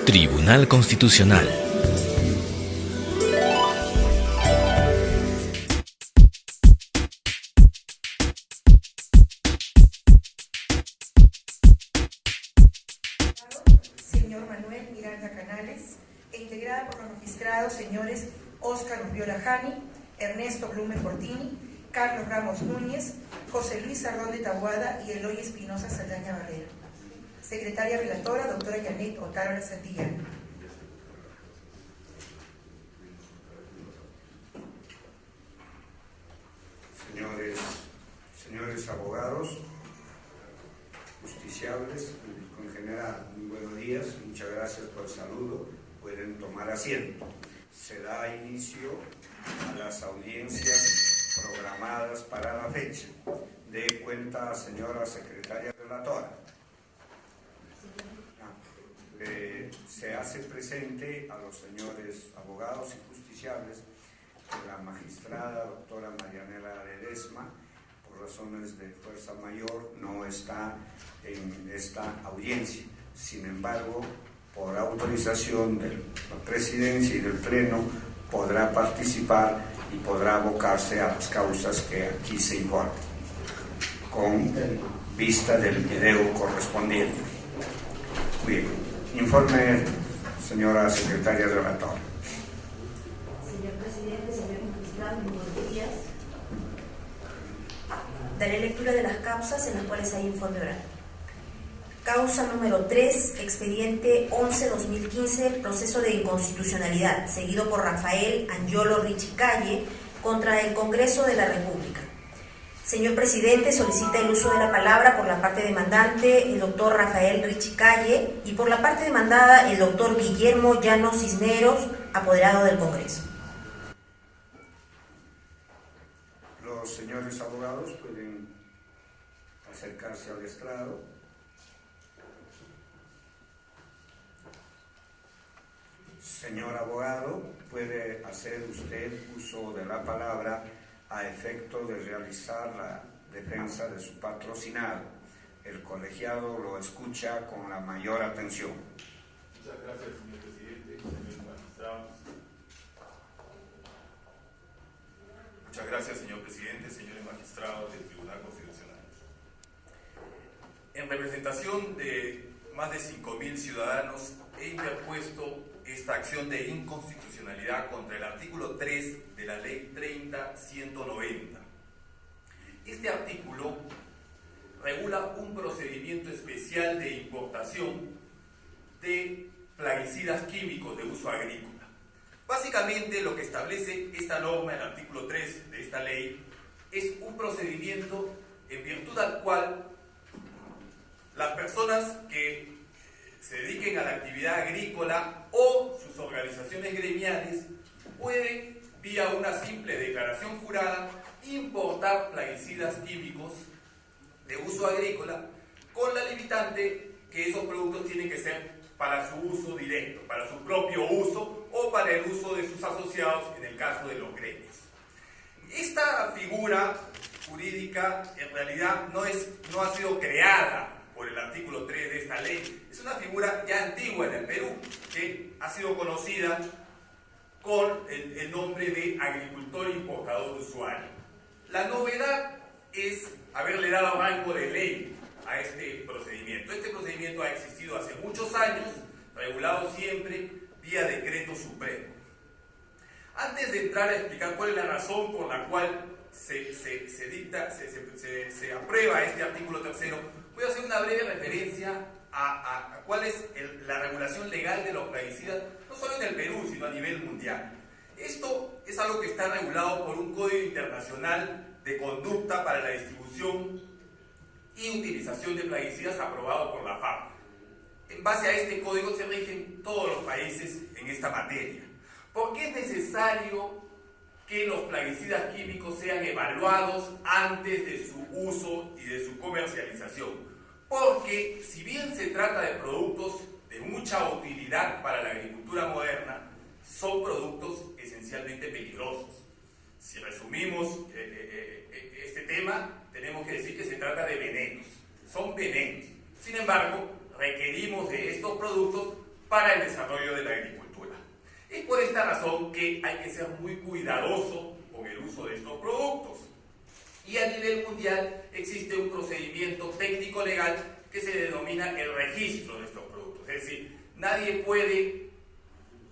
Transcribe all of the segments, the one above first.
Tribunal Constitucional. Señor Manuel Miranda Canales, e integrada por los magistrados señores Óscar Urbiola Jani, Ernesto Blume Fortini, Carlos Ramos Núñez, José Luis Sardón de Taboada y Eloy Espinosa Saldaña Barrera. Secretaria relatora, doctora Yanet Otárola Santillán. Señores abogados, justiciables, público en general, muy buenos días, muchas gracias por el saludo, pueden tomar asiento. Se da inicio a las audiencias programadas para la fecha. Dé cuenta, señora secretaria relatora. Se hace presente a los señores abogados y justiciables que la magistrada doctora Marianela Ledesma, por razones de fuerza mayor, no está en esta audiencia. Sin embargo, por autorización de la presidencia y del pleno, podrá participar y podrá abocarse a las causas que aquí se informan, con vista del video correspondiente. Bien, informe, señora secretaria relatora. Señor presidente, señor magistrado, muy buenos días. Daré lectura de las causas en las cuales hay informe oral. Causa número 3, expediente 11-2015, proceso de inconstitucionalidad, seguido por Rafael Angiolo Richicalle contra el Congreso de la República. Señor presidente, solicita el uso de la palabra por la parte demandante el doctor Rafael Richicalle y por la parte demandada el doctor Guillermo Llano Cisneros, apoderado del Congreso. Los señores abogados pueden acercarse al estrado. Señor abogado, puede hacer usted uso de la palabra a efecto de realizar la defensa de su patrocinado. El colegiado lo escucha con la mayor atención. Muchas gracias, señor presidente, señores magistrados. Muchas gracias, señor presidente, señores magistrados del Tribunal Constitucional. En representación de más de 5.000 ciudadanos, he interpuesto esta acción de inconstitucionalidad contra el artículo 3 de la Ley 30-190. Este artículo regula un procedimiento especial de importación de plaguicidas químicos de uso agrícola. Básicamente, lo que establece esta norma, el artículo 3 de esta ley, es un procedimiento en virtud al cual las personas que se dediquen a la actividad agrícola o sus organizaciones gremiales pueden, vía una simple declaración jurada, importar plaguicidas químicos de uso agrícola, con la limitante que esos productos tienen que ser para su uso directo, para su propio uso o para el uso de sus asociados en el caso de los gremios. Esta figura jurídica en realidad no ha sido creada por el artículo 3 de esta ley. Es una figura ya antigua en el Perú, que ha sido conocida con el nombre de agricultor importador usuario. La novedad es haberle dado rango de ley a este procedimiento. Este procedimiento ha existido hace muchos años, regulado siempre vía decreto supremo. Antes de entrar a explicar cuál es la razón por la cual se aprueba este artículo tercero, voy a hacer una breve referencia a cuál es la regulación legal de los plaguicidas, no solo en el Perú, sino a nivel mundial. Esto es algo que está regulado por un Código Internacional de Conducta para la Distribución y Utilización de Plaguicidas aprobado por la FAO. En base a este código se rigen todos los países en esta materia. ¿Por qué es necesario que los plaguicidas químicos sean evaluados antes de su uso y de su comercialización? Porque si bien se trata de productos de mucha utilidad para la agricultura moderna, son productos esencialmente peligrosos. Si resumimos este tema, tenemos que decir que se trata de venenos. Son venenos. Sin embargo, requerimos de estos productos para el desarrollo de la agricultura. Es por esta razón que hay que ser muy cuidadoso con el uso de estos productos. Y a nivel mundial existe un procedimiento técnico-legal que se denomina el registro de estos productos. Es decir, nadie puede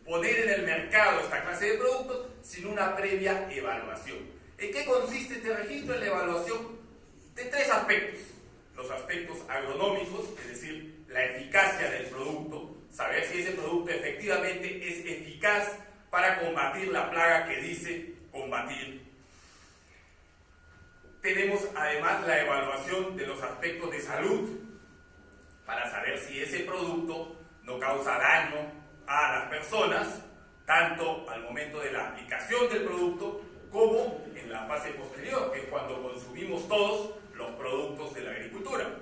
poner en el mercado esta clase de productos sin una previa evaluación. ¿En qué consiste este registro? En la evaluación de tres aspectos. Los aspectos agronómicos, es decir, la eficacia del producto, saber si ese producto efectivamente es eficaz para combatir la plaga que dice combatir. Tenemos además la evaluación de los aspectos de salud, para saber si ese producto no causa daño a las personas, tanto al momento de la aplicación del producto como en la fase posterior, que es cuando consumimos todos los productos de la agricultura.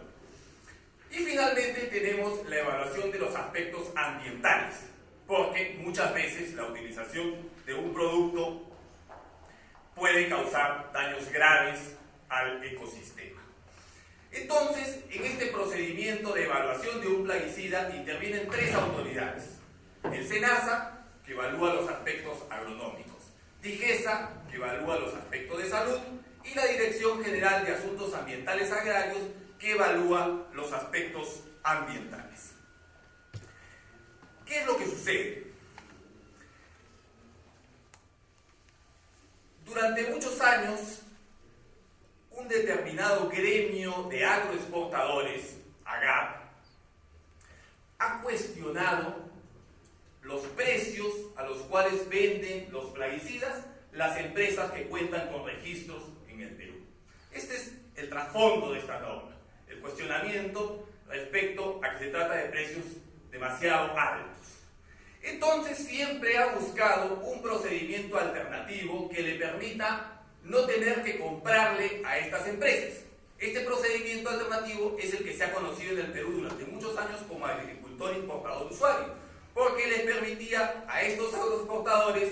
Y finalmente tenemos la evaluación de los aspectos ambientales, porque muchas veces la utilización de un producto puede causar daños graves al ecosistema. Entonces, en este procedimiento de evaluación de un plaguicida intervienen tres autoridades: el SENASA, que evalúa los aspectos agronómicos; DIGESA, que evalúa los aspectos de salud; y la Dirección General de Asuntos Ambientales Agrarios, que evalúa los aspectos ambientales. ¿Qué es lo que sucede? Durante muchos años, un determinado gremio de agroexportadores, AGAP, ha cuestionado los precios a los cuales venden los plaguicidas las empresas que cuentan con registros en el Perú. Este es el trasfondo de esta norma, el cuestionamiento respecto a que se trata de precios demasiado altos. Entonces siempre ha buscado un procedimiento alternativo que le permita no tener que comprarle a estas empresas. Este procedimiento alternativo es el que se ha conocido en el Perú durante muchos años como agricultor importador usuario, porque les permitía a estos agroexportadores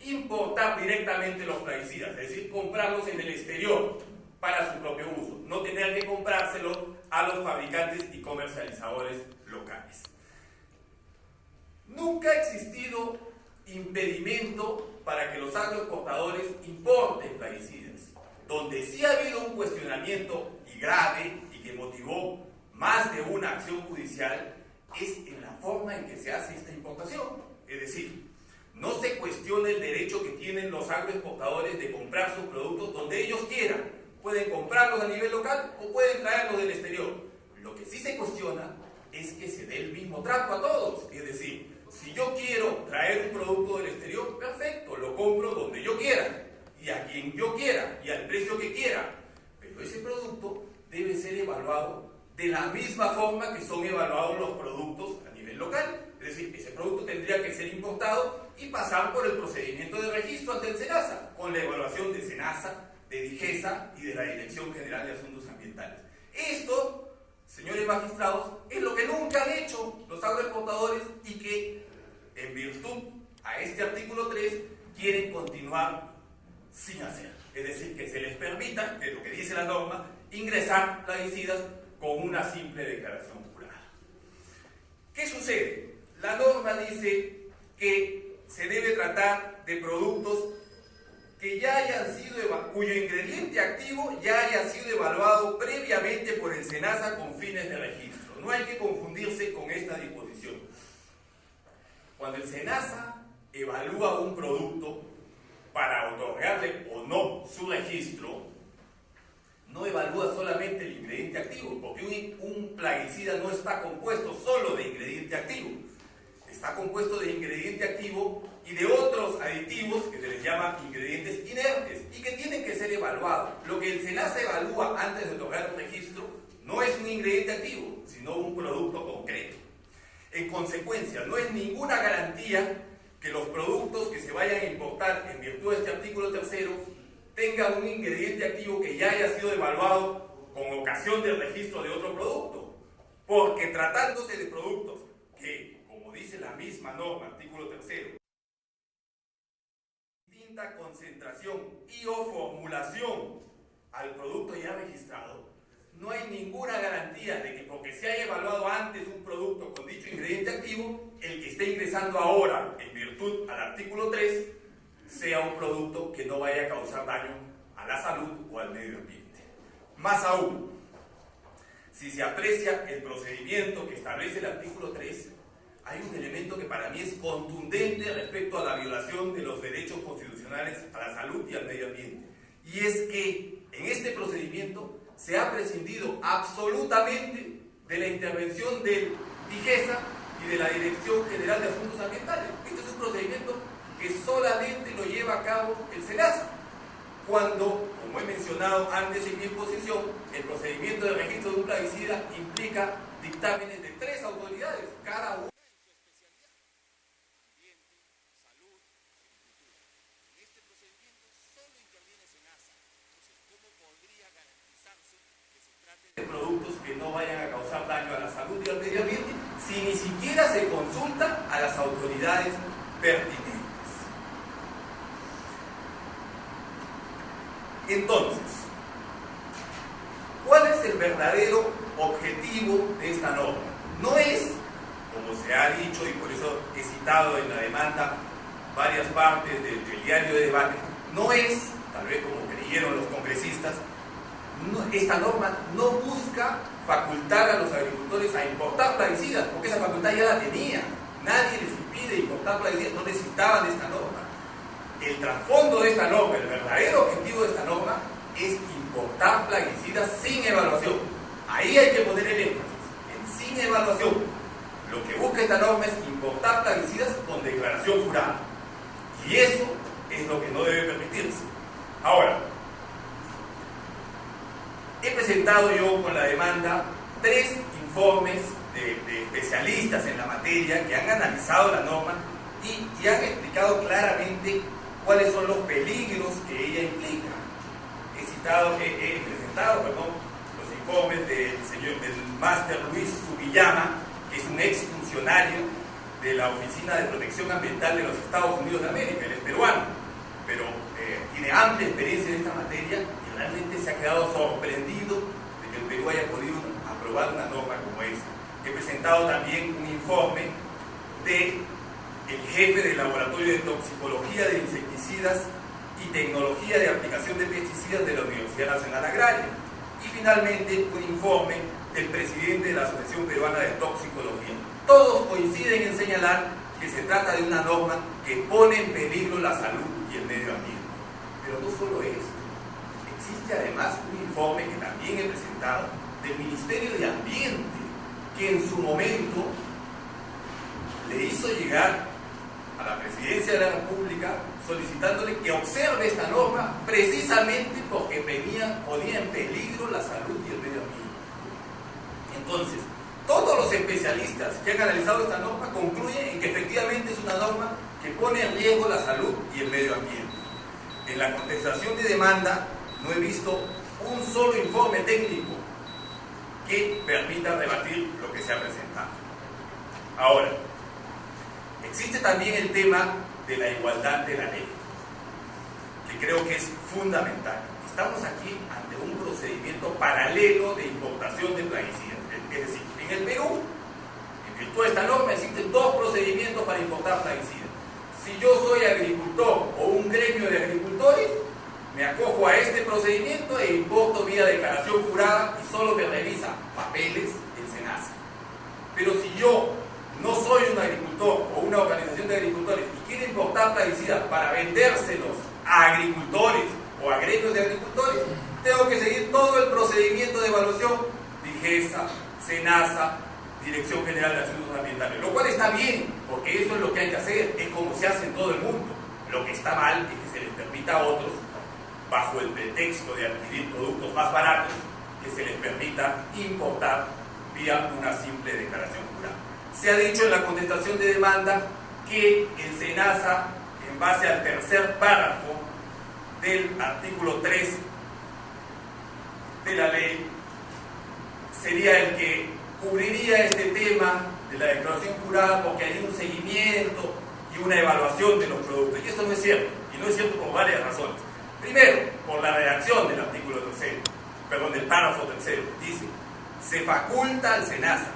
importar directamente los plaguicidas, es decir, comprarlos en el exterior para su propio uso, no tener que comprárselo a los fabricantes y comercializadores locales. Nunca ha existido impedimento para que los agroexportadores importen plaguicidas. Donde sí ha habido un cuestionamiento y grave y que motivó más de una acción judicial es en la forma en que se hace esta importación. Es decir, no se cuestiona el derecho que tienen los agroexportadores de comprar sus productos donde ellos quieran. Pueden comprarlos a nivel local o pueden traerlos del exterior. Lo que sí se cuestiona es que se dé el mismo trato a todos. Es decir, si yo quiero traer un producto del exterior, perfecto, lo compro donde yo quiera y a quien yo quiera y al precio que quiera. Pero ese producto debe ser evaluado de la misma forma que son evaluados los productos a nivel local. Es decir, ese producto tendría que ser importado y pasar por el procedimiento de registro ante el SENASA, con la evaluación de SENASA, de DIGESA y de la Dirección General de Asuntos Ambientales. Esto, señores magistrados, es lo que nunca han hecho los agroexportadores y que, en virtud a este artículo 3, quieren continuar sin hacer. Es decir, que se les permita, que es lo que dice la norma, ingresar plaguicidas con una simple declaración jurada. ¿Qué sucede? La norma dice que se debe tratar de productos que ya hayan sido cuyo ingrediente activo ya haya sido evaluado previamente por el SENASA con fines de registro. No hay que confundirse con esta disposición. Cuando el SENASA evalúa un producto para otorgarle o no su registro, no evalúa solamente el ingrediente activo, porque un plaguicida no está compuesto solo de ingrediente activo. Está compuesto de ingrediente activo y de otros aditivos que se les llama ingredientes inertes y que tienen que ser evaluados. Lo que el SENASA evalúa antes de otorgar un registro no es un ingrediente activo, sino un producto concreto. En consecuencia, no es ninguna garantía que los productos que se vayan a importar en virtud de este artículo 3 tengan un ingrediente activo que ya haya sido evaluado con ocasión del registro de otro producto, porque tratándose de productos que, como dice la misma norma, artículo 3, distinta concentración y o formulación al producto ya registrado, no hay ninguna garantía de que porque se haya evaluado antes un producto con dicho ingrediente activo, el que esté ingresando ahora en virtud al artículo 3 sea un producto que no vaya a causar daño a la salud o al medio ambiente. Más aún, si se aprecia el procedimiento que establece el artículo 3, hay un elemento que para mí es contundente respecto a la violación de los derechos constitucionales a la salud y al medio ambiente. Y es que en este procedimiento se ha prescindido absolutamente de la intervención del DIGESA y de la Dirección General de Asuntos Ambientales. Este es un procedimiento que solamente lo lleva a cabo el SENASA, cuando, como he mencionado antes en mi exposición, el procedimiento de registro de un plaguicida implica dictámenes de 3 autoridades, cada una. De productos que no vayan a causar daño a la salud y al medio ambiente si ni siquiera se consulta a las autoridades pertinentes. Entonces, ¿cuál es el verdadero objetivo de esta norma? No es, como se ha dicho y por eso he citado en la demanda varias partes del diario de debate, no es, tal vez como creyeron los congresistas, esta norma no busca facultar a los agricultores a importar plaguicidas, porque esa facultad ya la tenía. Nadie les impide importar plaguicidas, no necesitaban de esta norma. El trasfondo de esta norma, el verdadero objetivo de esta norma, es importar plaguicidas sin evaluación. Ahí hay que poner el énfasis, en sin evaluación. Lo que busca esta norma es importar plaguicidas con declaración jurada. Y eso es lo que no debe permitirse. Ahora, he presentado yo con la demanda 3 informes de especialistas en la materia que han analizado la norma y han explicado claramente cuáles son los peligros que ella implica. He presentado los informes del máster Luis Subillama, que es un exfuncionario de la Oficina de Protección Ambiental de los Estados Unidos de América. Él es peruano, pero tiene amplia experiencia en esta materia y realmente se ha quedado sorprendido de que el Perú haya podido aprobar una norma como esta. He presentado también un informe del jefe del Laboratorio de Toxicología de Insecticidas y Tecnología de Aplicación de Pesticidas de la Universidad Nacional Agraria. Y finalmente un informe del presidente de la Asociación Peruana de Toxicología. Todos coinciden en señalar que se trata de una norma que pone en peligro la salud y el medio ambiente. Pero no solo eso, existe además un informe que también he presentado del Ministerio de Ambiente, que en su momento le hizo llegar a la Presidencia de la República solicitándole que observe esta norma precisamente porque ponía en peligro la salud y el medio ambiente. Entonces, todos los especialistas que han analizado esta norma concluyen en que efectivamente es una norma que pone en riesgo la salud y el medio ambiente. En la contestación de demanda no he visto un solo informe técnico que permita rebatir lo que se ha presentado. Ahora, existe también el tema de la igualdad de la ley, que creo que es fundamental. Estamos aquí ante un procedimiento paralelo de importación de plaguicidas. Es decir, en el Perú, en virtud de esta norma, existen 2 procedimientos para importar plaguicidas. Si yo soy agricultor o un gremio de agricultores, me acojo a este procedimiento e importo vía declaración jurada y solo me revisa papeles el SENASA. Pero si yo no soy un agricultor o una organización de agricultores y quiero importar plaguicidas para vendérselos a agricultores o a gremios de agricultores, tengo que seguir todo el procedimiento de evaluación, DIGESA, SENASA, Dirección General de Asuntos Ambientales, lo cual está bien, porque eso es lo que hay que hacer, es como se hace en todo el mundo. Lo que está mal es que se les permita a otros, bajo el pretexto de adquirir productos más baratos, que se les permita importar vía una simple declaración jurada. Se ha dicho en la contestación de demanda que el SENASA, en base al tercer párrafo del artículo 3 de la ley, sería el que cubriría este tema de la declaración jurada porque hay un seguimiento y una evaluación de los productos. Y esto no es cierto, y no es cierto por varias razones. Primero, por la redacción del artículo 3. del párrafo tercero. Dice, se faculta al SENASA.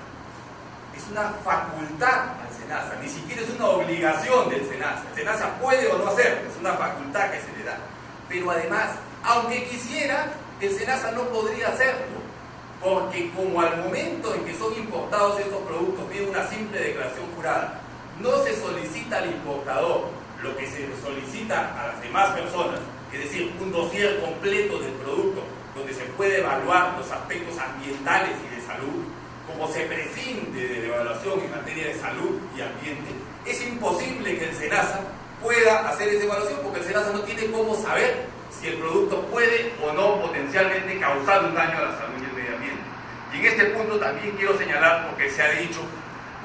Es una facultad al SENASA, ni siquiera es una obligación del SENASA. El SENASA puede o no hacerlo, es una facultad que se le da. Pero además, aunque quisiera, el SENASA no podría hacerlo, porque como al momento en que son importados estos productos pide una simple declaración jurada, no se solicita al importador lo que se le solicita a las demás personas, es decir, un dossier completo del producto, donde se puede evaluar los aspectos ambientales y de salud, como se prescinde de la evaluación en materia de salud y ambiente, es imposible que el SENASA pueda hacer esa evaluación, porque el SENASA no tiene cómo saber si el producto puede o no potencialmente causar un daño a la salud y el medio ambiente. Y en este punto también quiero señalar, porque se ha dicho,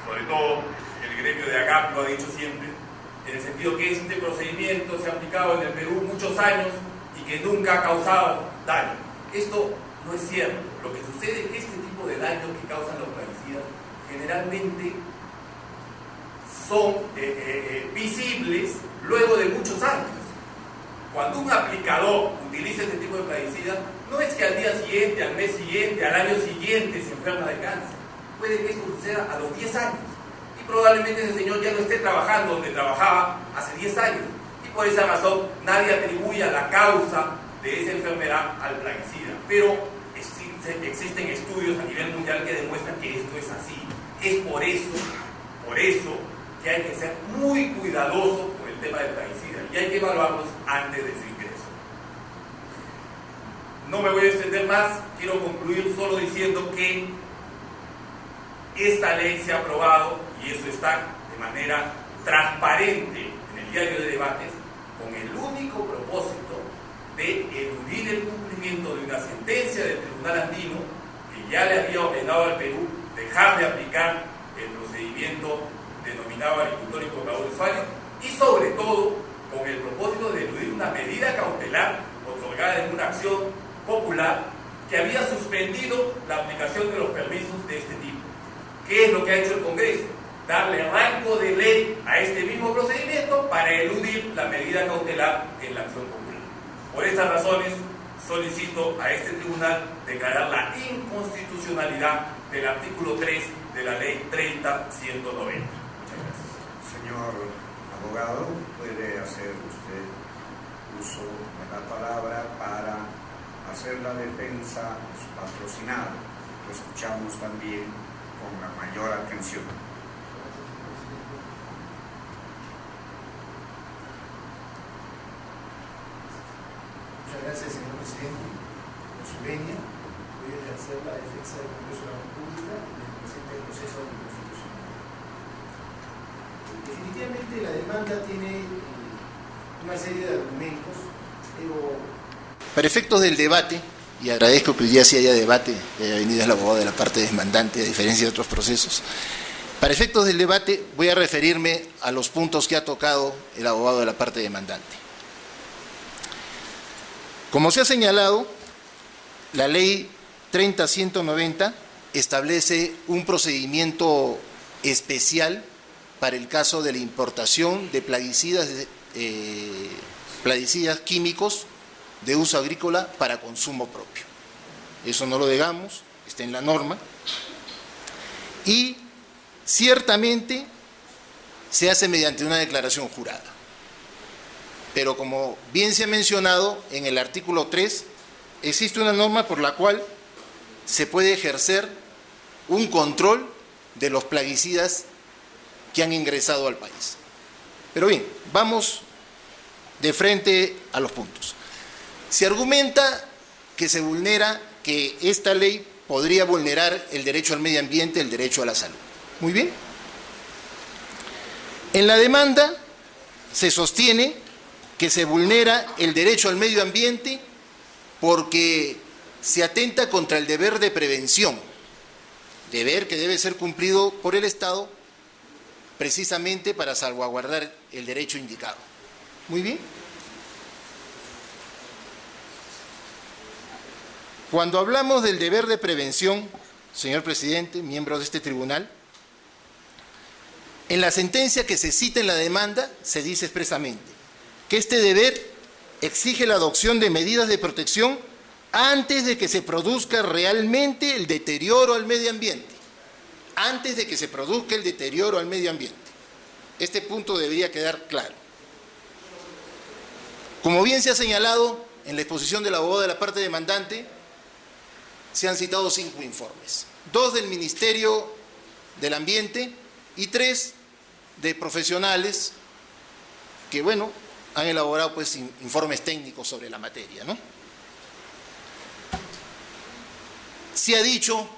sobre todo el gremio de AGAP lo ha dicho siempre, en el sentido que este procedimiento se ha aplicado en el Perú muchos años y que nunca ha causado daño. Esto no es cierto. Lo que sucede es que este tipo de daños que causan los plaguicidas generalmente son visibles luego de muchos años. Cuando un aplicador utiliza este tipo de plaguicidas, no es que al día siguiente, al mes siguiente, al año siguiente se enferma de cáncer. Puede que esto suceda a los 10 años. Y probablemente ese señor ya no esté trabajando donde trabajaba hace 10 años. Y por esa razón nadie atribuye a la causa de esa enfermedad al plaguicida. Pero existen estudios a nivel mundial que demuestran que esto es así. Es por eso que hay que ser muy cuidadoso con el tema del plaguicida y hay que evaluarlos antes de su ingreso. No me voy a extender más, quiero concluir solo diciendo que esta ley se ha aprobado, y eso está de manera transparente en el diario de debates, con el único propósito de eludir el cumplimiento de una sentencia del Tribunal Andino que ya le había ordenado al Perú dejar de aplicar el procedimiento denominado agricultor importador de usuario, y sobre todo con el propósito de eludir una medida cautelar otorgada en una acción popular que había suspendido la aplicación de los permisos de este tipo. ¿Qué es lo que ha hecho el Congreso? Darle rango de ley a este mismo procedimiento para eludir la medida cautelar en la acción popular. Por estas razones, solicito a este tribunal declarar la inconstitucionalidad del artículo 3 de la ley 30-190. Muchas gracias. Señor abogado, puede hacer usted uso de la palabra para hacer la defensa de su patrocinado. Lo escuchamos también con la mayor atención. Muchas gracias, señor presidente. Con su venia, voy a ejercer la defensa del Congreso de la República y del presente proceso de constitucionalidad. Definitivamente la demanda tiene una serie de argumentos, pero... Para efectos del debate, y agradezco que hoy día sí haya debate, haya venido el abogado de la parte demandante, a diferencia de otros procesos. Para efectos del debate voy a referirme a los puntos que ha tocado el abogado de la parte demandante. Como se ha señalado, la ley 30-190 establece un procedimiento especial para el caso de la importación de plaguicidas químicos de uso agrícola para consumo propio. Eso no lo negamos, está en la norma. Y ciertamente se hace mediante una declaración jurada. Pero como bien se ha mencionado en el artículo 3, existe una norma por la cual se puede ejercer un control de los plaguicidas que han ingresado al país. Pero bien, vamos de frente a los puntos. Se argumenta que se vulnera, que esta ley podría vulnerar el derecho al medio ambiente, el derecho a la salud. Muy bien. En la demanda se sostiene que se vulnera el derecho al medio ambiente porque se atenta contra el deber de prevención, deber que debe ser cumplido por el Estado precisamente para salvaguardar el derecho indicado. Muy bien. Cuando hablamos del deber de prevención, señor presidente, miembros de este tribunal, en la sentencia que se cita en la demanda se dice expresamente que este deber exige la adopción de medidas de protección antes de que se produzca realmente el deterioro al medio ambiente. Antes de que se produzca el deterioro al medio ambiente. Este punto debería quedar claro. Como bien se ha señalado en la exposición del abogado de la parte demandante, se han citado 5 informes. 2 del Ministerio del Ambiente y 3 de profesionales que, bueno, han elaborado pues informes técnicos sobre la materia, ¿no? Se ha dicho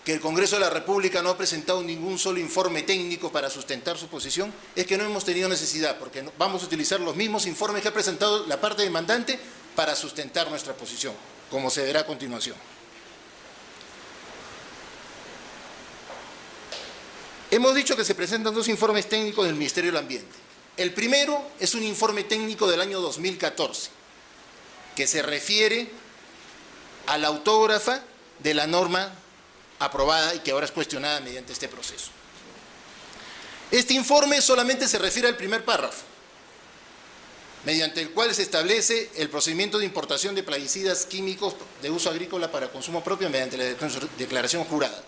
que el Congreso de la República no ha presentado ningún solo informe técnico para sustentar su posición. Es que no hemos tenido necesidad, porque vamos a utilizar los mismos informes que ha presentado la parte demandante para sustentar nuestra posición, como se verá a continuación. Hemos dicho que se presentan 2 informes técnicos del Ministerio del Ambiente. El primero es un informe técnico del año 2014, que se refiere a la autógrafa de la norma aprobada y que ahora es cuestionada mediante este proceso. Este informe solamente se refiere al primer párrafo, mediante el cual se establece el procedimiento de importación de plaguicidas químicos de uso agrícola para consumo propio mediante la declaración jurada.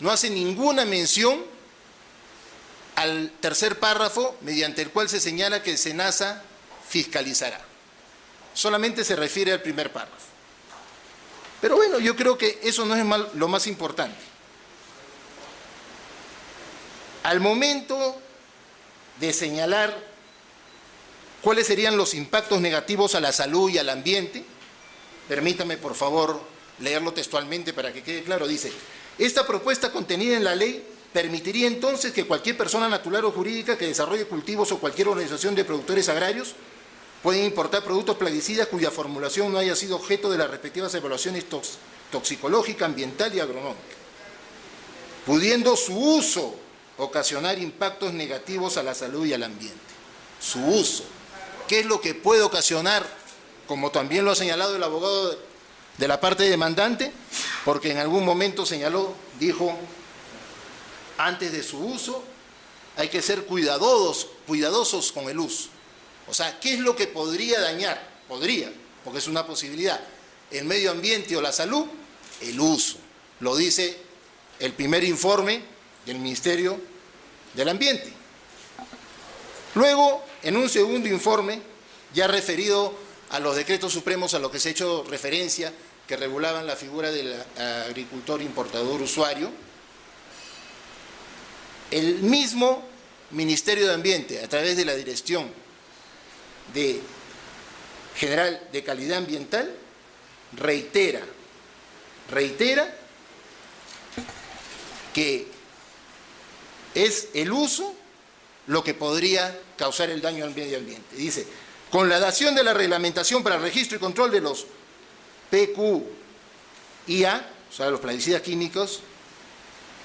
No hace ninguna mención al tercer párrafo, mediante el cual se señala que el SENASA fiscalizará. Solamente se refiere al primer párrafo. Pero bueno, yo creo que eso no es lo más importante. Al momento de señalar cuáles serían los impactos negativos a la salud y al ambiente, permítame por favor leerlo textualmente para que quede claro, dice: esta propuesta contenida en la ley permitiría entonces que cualquier persona natural o jurídica que desarrolle cultivos o cualquier organización de productores agrarios pueden importar productos plaguicidas cuya formulación no haya sido objeto de las respectivas evaluaciones toxicológica, ambiental y agronómica, pudiendo su uso ocasionar impactos negativos a la salud y al ambiente. Su uso. ¿Qué es lo que puede ocasionar? Como también lo ha señalado el abogado de la parte demandante, porque en algún momento señaló, dijo, antes de su uso hay que ser cuidadosos con el uso. O sea, ¿qué es lo que podría dañar? Podría, porque es una posibilidad. El medio ambiente o la salud, el uso. Lo dice el primer informe del Ministerio del Ambiente. Luego, en un segundo informe, ya referido a los decretos supremos a los que se ha hecho referencia, que regulaban la figura del agricultor importador usuario, el mismo Ministerio de Ambiente, a través de la Dirección General de Calidad Ambiental, reitera que es el uso lo que podría causar el daño al medio ambiente. Dice: con la dación de la reglamentación para el registro y control de los PQIA, o sea, los plaguicidas químicos,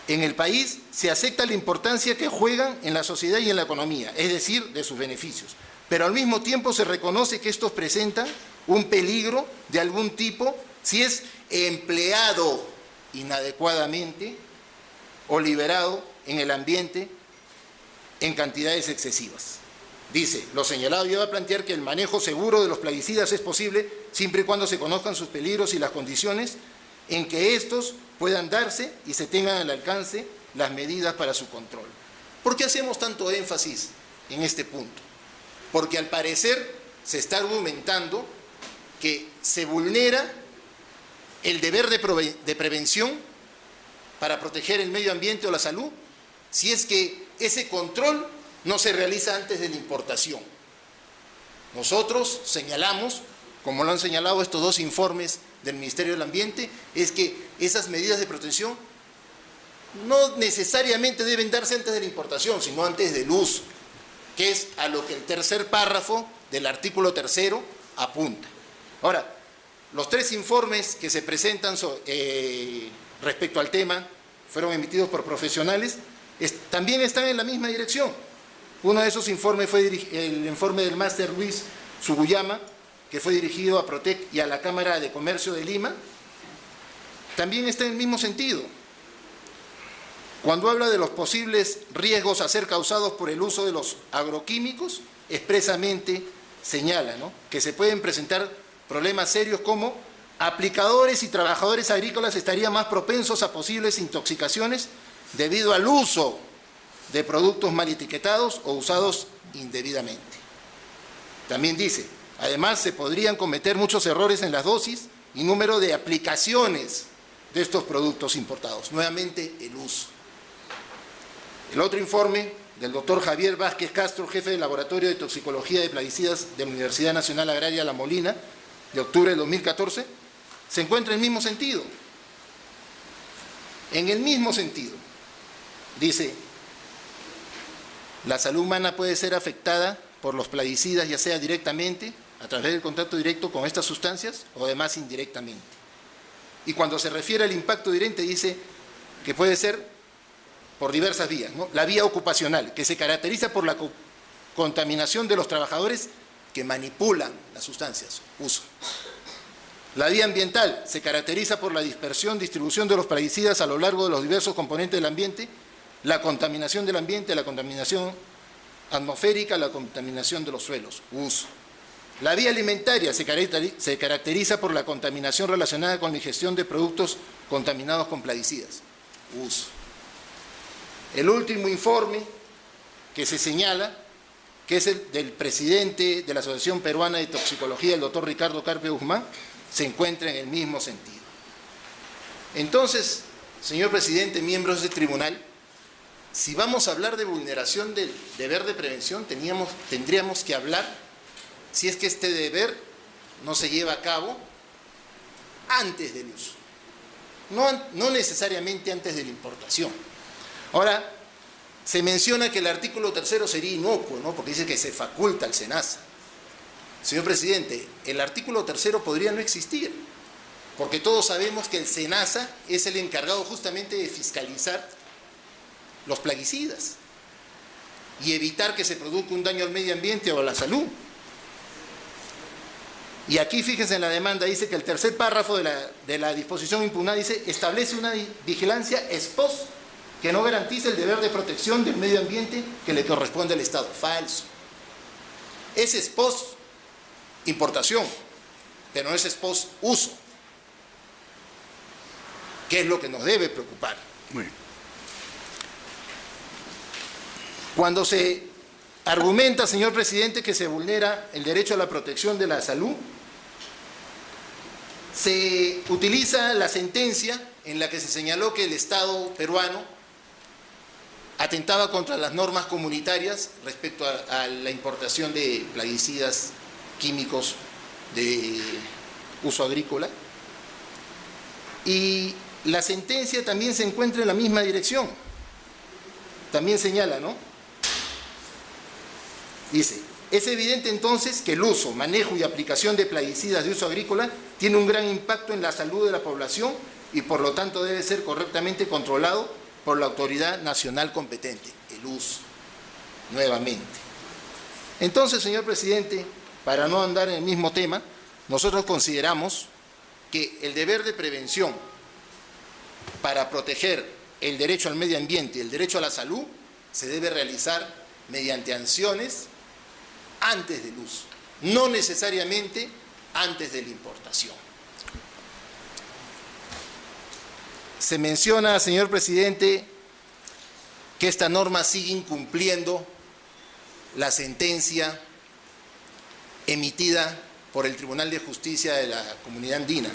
en el país se acepta la importancia que juegan en la sociedad y en la economía, es decir, de sus beneficios. Pero al mismo tiempo se reconoce que estos presentan un peligro de algún tipo si es empleado inadecuadamente o liberado en el ambiente en cantidades excesivas. Dice: lo señalado lleva a plantear que el manejo seguro de los plaguicidas es posible siempre y cuando se conozcan sus peligros y las condiciones en que estos puedan darse y se tengan al alcance las medidas para su control. ¿Por qué hacemos tanto énfasis en este punto? Porque al parecer se está argumentando que se vulnera el deber de prevención para proteger el medio ambiente o la salud si es que ese control no se realiza antes de la importación. Nosotros señalamos, como lo han señalado estos 2 informes del Ministerio del Ambiente, es que esas medidas de protección no necesariamente deben darse antes de la importación, sino antes del uso, que es a lo que el tercer párrafo del artículo 3º apunta. Ahora, los 3 informes que se presentan respecto al tema fueron emitidos por profesionales, también están en la misma dirección. Uno de esos informes fue el informe del máster Luis Suguyama, que fue dirigido a Protec y a la Cámara de Comercio de Lima, también está en el mismo sentido. Cuando habla de los posibles riesgos a ser causados por el uso de los agroquímicos, expresamente señala, ¿no?, que se pueden presentar problemas serios como aplicadores y trabajadores agrícolas estarían más propensos a posibles intoxicaciones debido al uso de productos mal etiquetados o usados indebidamente. También dice, además se podrían cometer muchos errores en las dosis y número de aplicaciones de estos productos importados. Nuevamente, el uso. El otro informe del doctor Javier Vázquez Castro, jefe del Laboratorio de Toxicología de Plaguicidas de la Universidad Nacional Agraria La Molina, de octubre de 2014, se encuentra en el mismo sentido. En el mismo sentido. Dice, la salud humana puede ser afectada por los plaguicidas, ya sea directamente, a través del contacto directo con estas sustancias, o además indirectamente. Y cuando se refiere al impacto directo, dice que puede ser por diversas vías, ¿no? La vía ocupacional, que se caracteriza por la contaminación de los trabajadores que manipulan las sustancias, uso. La vía ambiental se caracteriza por la dispersión, distribución de los plaguicidas a lo largo de los diversos componentes del ambiente, la contaminación del ambiente, la contaminación atmosférica, la contaminación de los suelos, uso. La vía alimentaria se caracteriza por la contaminación relacionada con la ingestión de productos contaminados con plaguicidas, uso. El último informe que se señala, que es el del presidente de la Asociación Peruana de Toxicología, el doctor Ricardo Carpe Guzmán, se encuentra en el mismo sentido. Entonces, señor presidente, miembros del tribunal, si vamos a hablar de vulneración del deber de prevención, tendríamos que hablar si es que este deber no se lleva a cabo antes del uso, no necesariamente antes de la importación. Ahora, se menciona que el artículo 3 sería inocuo, ¿no? Porque dice que se faculta al SENASA. Señor presidente, el artículo 3 podría no existir, porque todos sabemos que el SENASA es el encargado justamente de fiscalizar los plaguicidas y evitar que se produzca un daño al medio ambiente o a la salud. Y aquí, fíjense en la demanda, dice que el tercer párrafo de la disposición impugnada dice, establece una vigilancia ex post que no garantiza el deber de protección del medio ambiente que le corresponde al Estado. Falso. Es ex post importación, pero no es ex post uso, que es lo que nos debe preocupar. Muy bien. Cuando se argumenta, señor presidente, que se vulnera el derecho a la protección de la salud, se utiliza la sentencia en la que se señaló que el Estado peruano atentaba contra las normas comunitarias respecto a la importación de plaguicidas químicos de uso agrícola. Y la sentencia también se encuentra en la misma dirección. También señala, ¿no? Dice, es evidente entonces que el uso, manejo y aplicación de plaguicidas de uso agrícola tiene un gran impacto en la salud de la población y por lo tanto debe ser correctamente controlado por la autoridad nacional competente, el uso, nuevamente. Entonces, señor presidente, para no andar en el mismo tema, nosotros consideramos que el deber de prevención para proteger el derecho al medio ambiente y el derecho a la salud se debe realizar mediante acciones antes del uso, no necesariamente antes de la importación. Se menciona, señor presidente, que esta norma sigue incumpliendo la sentencia emitida por el Tribunal de Justicia de la Comunidad Andina.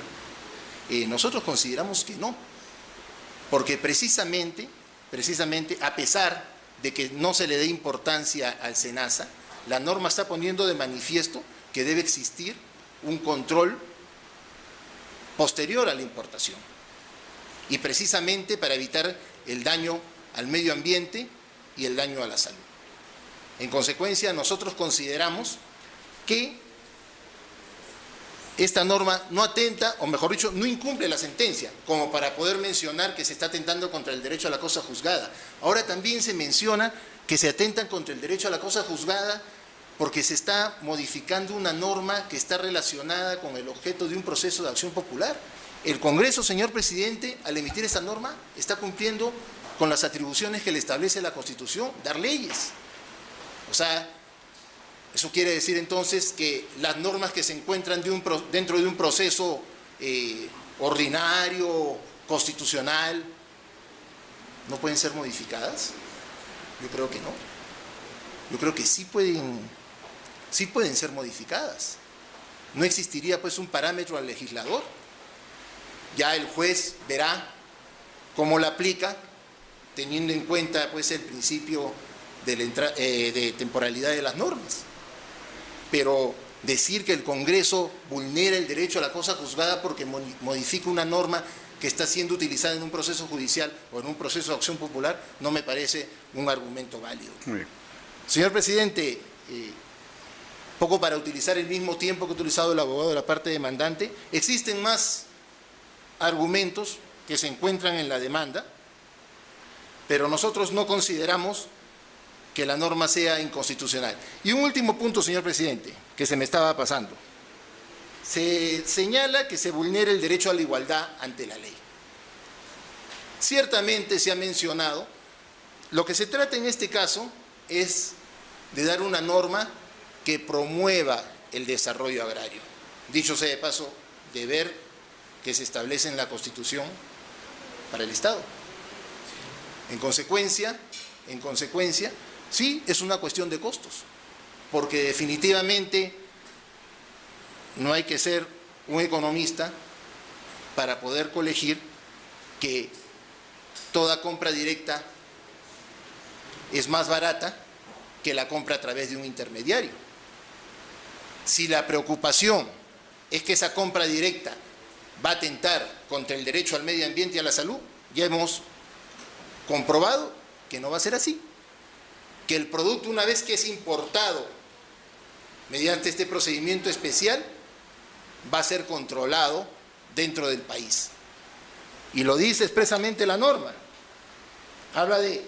Nosotros consideramos que no, porque precisamente, a pesar de que no se le dé importancia al SENASA, la norma está poniendo de manifiesto que debe existir un control posterior a la importación, y precisamente para evitar el daño al medio ambiente y el daño a la salud. En consecuencia, nosotros consideramos que esta norma no atenta, o mejor dicho, no incumple la sentencia, como para poder mencionar que se está atentando contra el derecho a la cosa juzgada. Ahora también se menciona que se atentan contra el derecho a la cosa juzgada porque se está modificando una norma que está relacionada con el objeto de un proceso de acción popular. El Congreso, señor presidente, al emitir esta norma, está cumpliendo con las atribuciones que le establece la Constitución, dar leyes. O sea, eso quiere decir entonces que las normas que se encuentran dentro de un proceso ordinario, constitucional, ¿no pueden ser modificadas? Yo creo que no. Yo creo que sí pueden ser modificadas. No existiría pues un parámetro al legislador. Ya el juez verá cómo la aplica, teniendo en cuenta pues el principio de temporalidad de las normas. Pero decir que el Congreso vulnera el derecho a la cosa juzgada porque modifica una norma que está siendo utilizada en un proceso judicial o en un proceso de acción popular, no me parece un argumento válido. Señor presidente, poco para utilizar el mismo tiempo que ha utilizado el abogado de la parte demandante, existen más argumentos que se encuentran en la demanda, pero nosotros no consideramos que la norma sea inconstitucional. Y un último punto, señor presidente, que se me estaba pasando. Se señala que se vulnera el derecho a la igualdad ante la ley. Ciertamente se ha mencionado, lo que se trata en este caso es de dar una norma que promueva el desarrollo agrario. Dicho sea de paso, deber que se establece en la Constitución para el Estado. En consecuencia, sí, es una cuestión de costos, porque definitivamente no hay que ser un economista para poder colegir que toda compra directa es más barata que la compra a través de un intermediario. Si la preocupación es que esa compra directa va a atentar contra el derecho al medio ambiente y a la salud, ya hemos comprobado que no va a ser así. Que el producto, una vez que es importado mediante este procedimiento especial, va a ser controlado dentro del país. Y lo dice expresamente la norma. Habla de,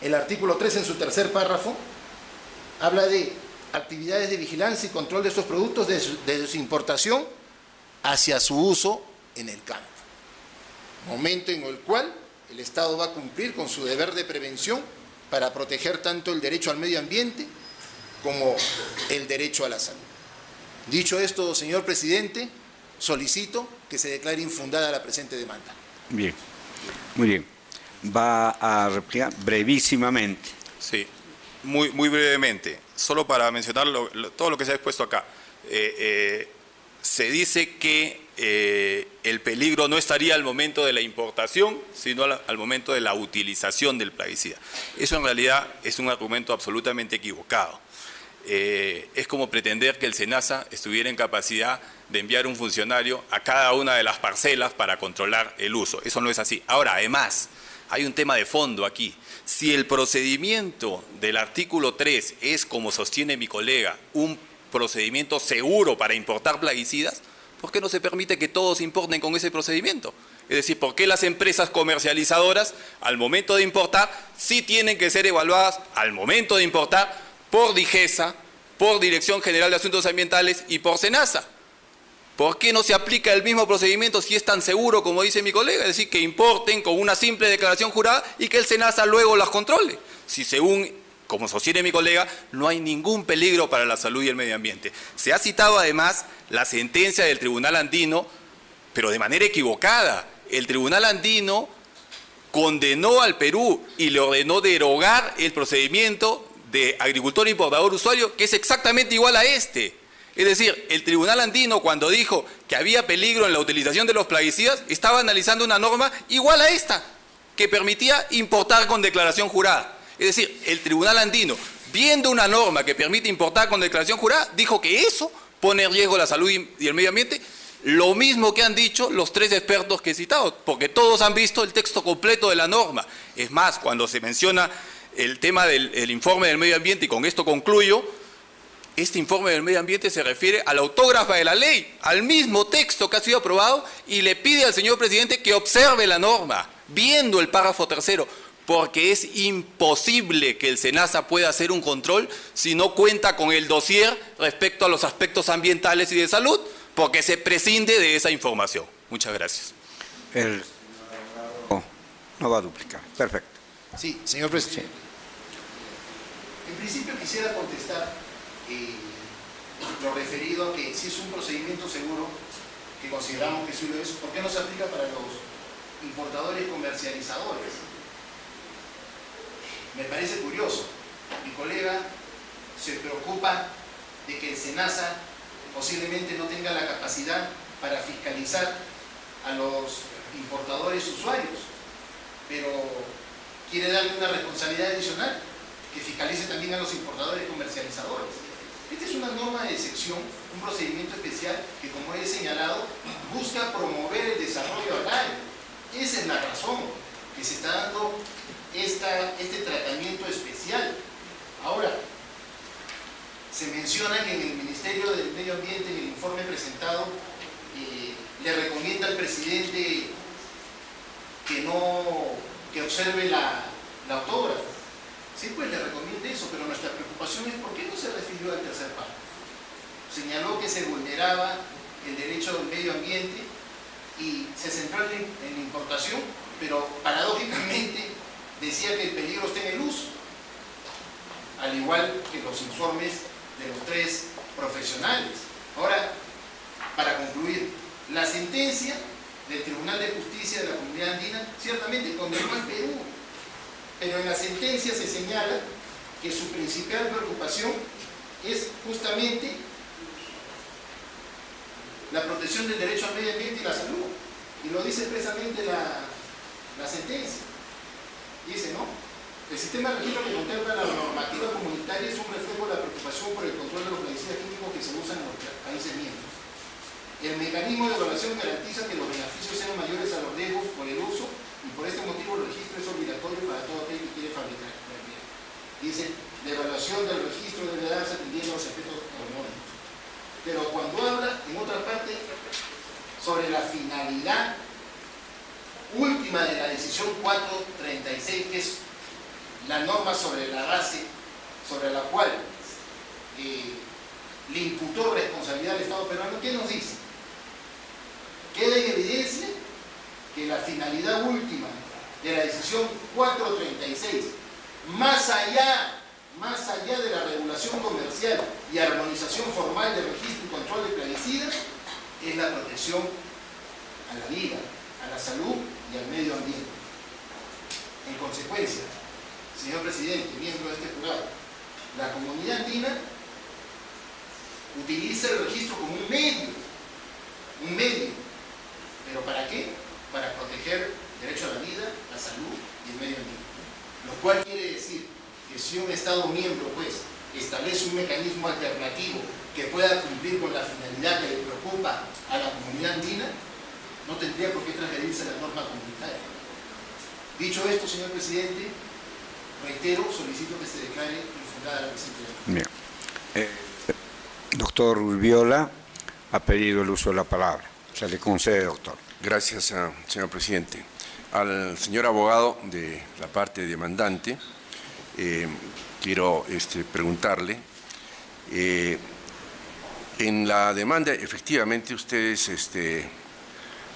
el artículo 3 en su tercer párrafo, habla de actividades de vigilancia y control de estos productos desde su importación hacia su uso en el campo. Momento en el cual el Estado va a cumplir con su deber de prevención para proteger tanto el derecho al medio ambiente como el derecho a la salud. Dicho esto, señor presidente, solicito que se declare infundada la presente demanda. Bien, muy bien. Va a replicar brevísimamente. Sí, muy brevemente. Solo para mencionar todo lo que se ha expuesto acá. Se dice que el peligro no estaría al momento de la importación, sino al momento de la utilización del plaguicida. Eso en realidad es un argumento absolutamente equivocado. Es como pretender que el SENASA estuviera en capacidad de enviar un funcionario a cada una de las parcelas para controlar el uso. Eso no es así. Ahora, además, hay un tema de fondo aquí. Si el procedimiento del artículo 3 es, como sostiene mi colega, un procedimiento seguro para importar plaguicidas, ¿por qué no se permite que todos importen con ese procedimiento? Es decir, ¿por qué las empresas comercializadoras, al momento de importar, sí tienen que ser evaluadas al momento de importar por DIGESA, por Dirección General de Asuntos Ambientales y por SENASA? ¿Por qué no se aplica el mismo procedimiento si es tan seguro como dice mi colega? Es decir, que importen con una simple declaración jurada y que el SENASA luego las controle. Si según, como sostiene mi colega, no hay ningún peligro para la salud y el medio ambiente. Se ha citado además la sentencia del Tribunal Andino, pero de manera equivocada. El Tribunal Andino condenó al Perú y le ordenó derogar el procedimiento de agricultor importador usuario, que es exactamente igual a este. Es decir, el Tribunal Andino, cuando dijo que había peligro en la utilización de los plaguicidas, estaba analizando una norma igual a esta, que permitía importar con declaración jurada. Es decir, el Tribunal Andino, viendo una norma que permite importar con declaración jurada, dijo que eso pone en riesgo la salud y el medio ambiente, lo mismo que han dicho los tres expertos que he citado, porque todos han visto el texto completo de la norma. Es más, cuando se menciona el tema del informe del medio ambiente, y con esto concluyo, este informe del medio ambiente se refiere a la autógrafa de la ley, al mismo texto que ha sido aprobado, y le pide al señor presidente que observe la norma, viendo el párrafo tercero, porque es imposible que el SENASA pueda hacer un control si no cuenta con el dossier respecto a los aspectos ambientales y de salud, porque se prescinde de esa información. Muchas gracias. No va a duplicar. Perfecto. Sí, señor presidente. En principio quisiera contestar lo referido a que si es un procedimiento seguro que consideramos que sirve eso, ¿por qué no se aplica para los importadores comercializadores? Me parece curioso. Mi colega se preocupa de que el SENASA posiblemente no tenga la capacidad para fiscalizar a los importadores usuarios, pero quiere darle una responsabilidad adicional, que fiscalice también a los importadores comercializadores. Esta es una norma de excepción, un procedimiento especial que, como he señalado, busca promover el desarrollo agrario. Esa es la razón que se está dando este tratamiento especial. Ahora, se menciona que en el Ministerio del Medio Ambiente, en el informe presentado, le recomienda al presidente que observe la autógrafa. Sí, pues le recomienda eso, pero nuestra preocupación es por qué no se refirió al tercer párrafo. Señaló que se vulneraba el derecho del medio ambiente y se centró en la importación, pero paradójicamente decía que el peligro está en el uso, al igual que los informes de los 3 profesionales. Ahora, para concluir, la sentencia del Tribunal de Justicia de la Comunidad Andina ciertamente condenó al Perú, pero en la sentencia se señala que su principal preocupación es justamente la protección del derecho al medio ambiente y la salud, y lo dice expresamente la sentencia. Dice, ¿no? El sistema de registro que contempla la normativa comunitaria es un reflejo de la preocupación por el control de los plaguicidas químicos que se usan en los países miembros. El mecanismo de evaluación garantiza que los beneficios sean mayores a los riesgos por el uso, y por este motivo el registro es obligatorio para todo aquel que quiere fabricar. Dice, la evaluación del registro debe darse atendiendo a los efectos hormónicos. Pero cuando habla, en otra parte, sobre la finalidad última de la decisión 436, que es la norma sobre la base sobre la cual le imputó responsabilidad al Estado peruano, ¿qué nos dice? Queda en evidencia que la finalidad última de la decisión 436, más allá de la regulación comercial y armonización formal de registro y control de plaguicidas, es la protección a la vida, a la salud y al medio ambiente. En consecuencia, señor presidente, miembro de este jurado, la Comunidad Andina utiliza el registro como un medio, ¿pero para qué? Para proteger el derecho a la vida, la salud y el medio ambiente. Lo cual quiere decir que si un Estado miembro, pues, establece un mecanismo alternativo que pueda cumplir con la finalidad que le preocupa a la Comunidad Andina, no tendría por qué transgredirse la norma comunitaria. Dicho esto, señor presidente, reitero, solicito que se declare infundada la presente ley. Bien. Doctor Urbiola ha pedido el uso de la palabra. Se le concede, doctor. Gracias, señor presidente. Al señor abogado de la parte demandante, quiero preguntarle, en la demanda, efectivamente, ustedes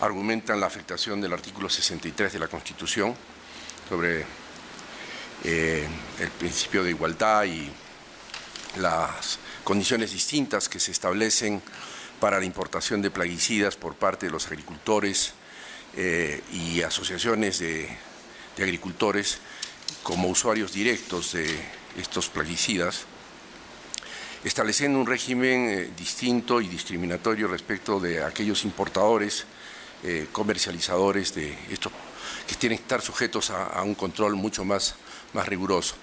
argumentan la afectación del artículo 63 de la Constitución sobre el principio de igualdad y las condiciones distintas que se establecen para la importación de plaguicidas por parte de los agricultores y asociaciones de agricultores como usuarios directos de estos plaguicidas, estableciendo un régimen distinto y discriminatorio respecto de aquellos importadores, comercializadores de estos que tienen que estar sujetos a un control mucho más riguroso.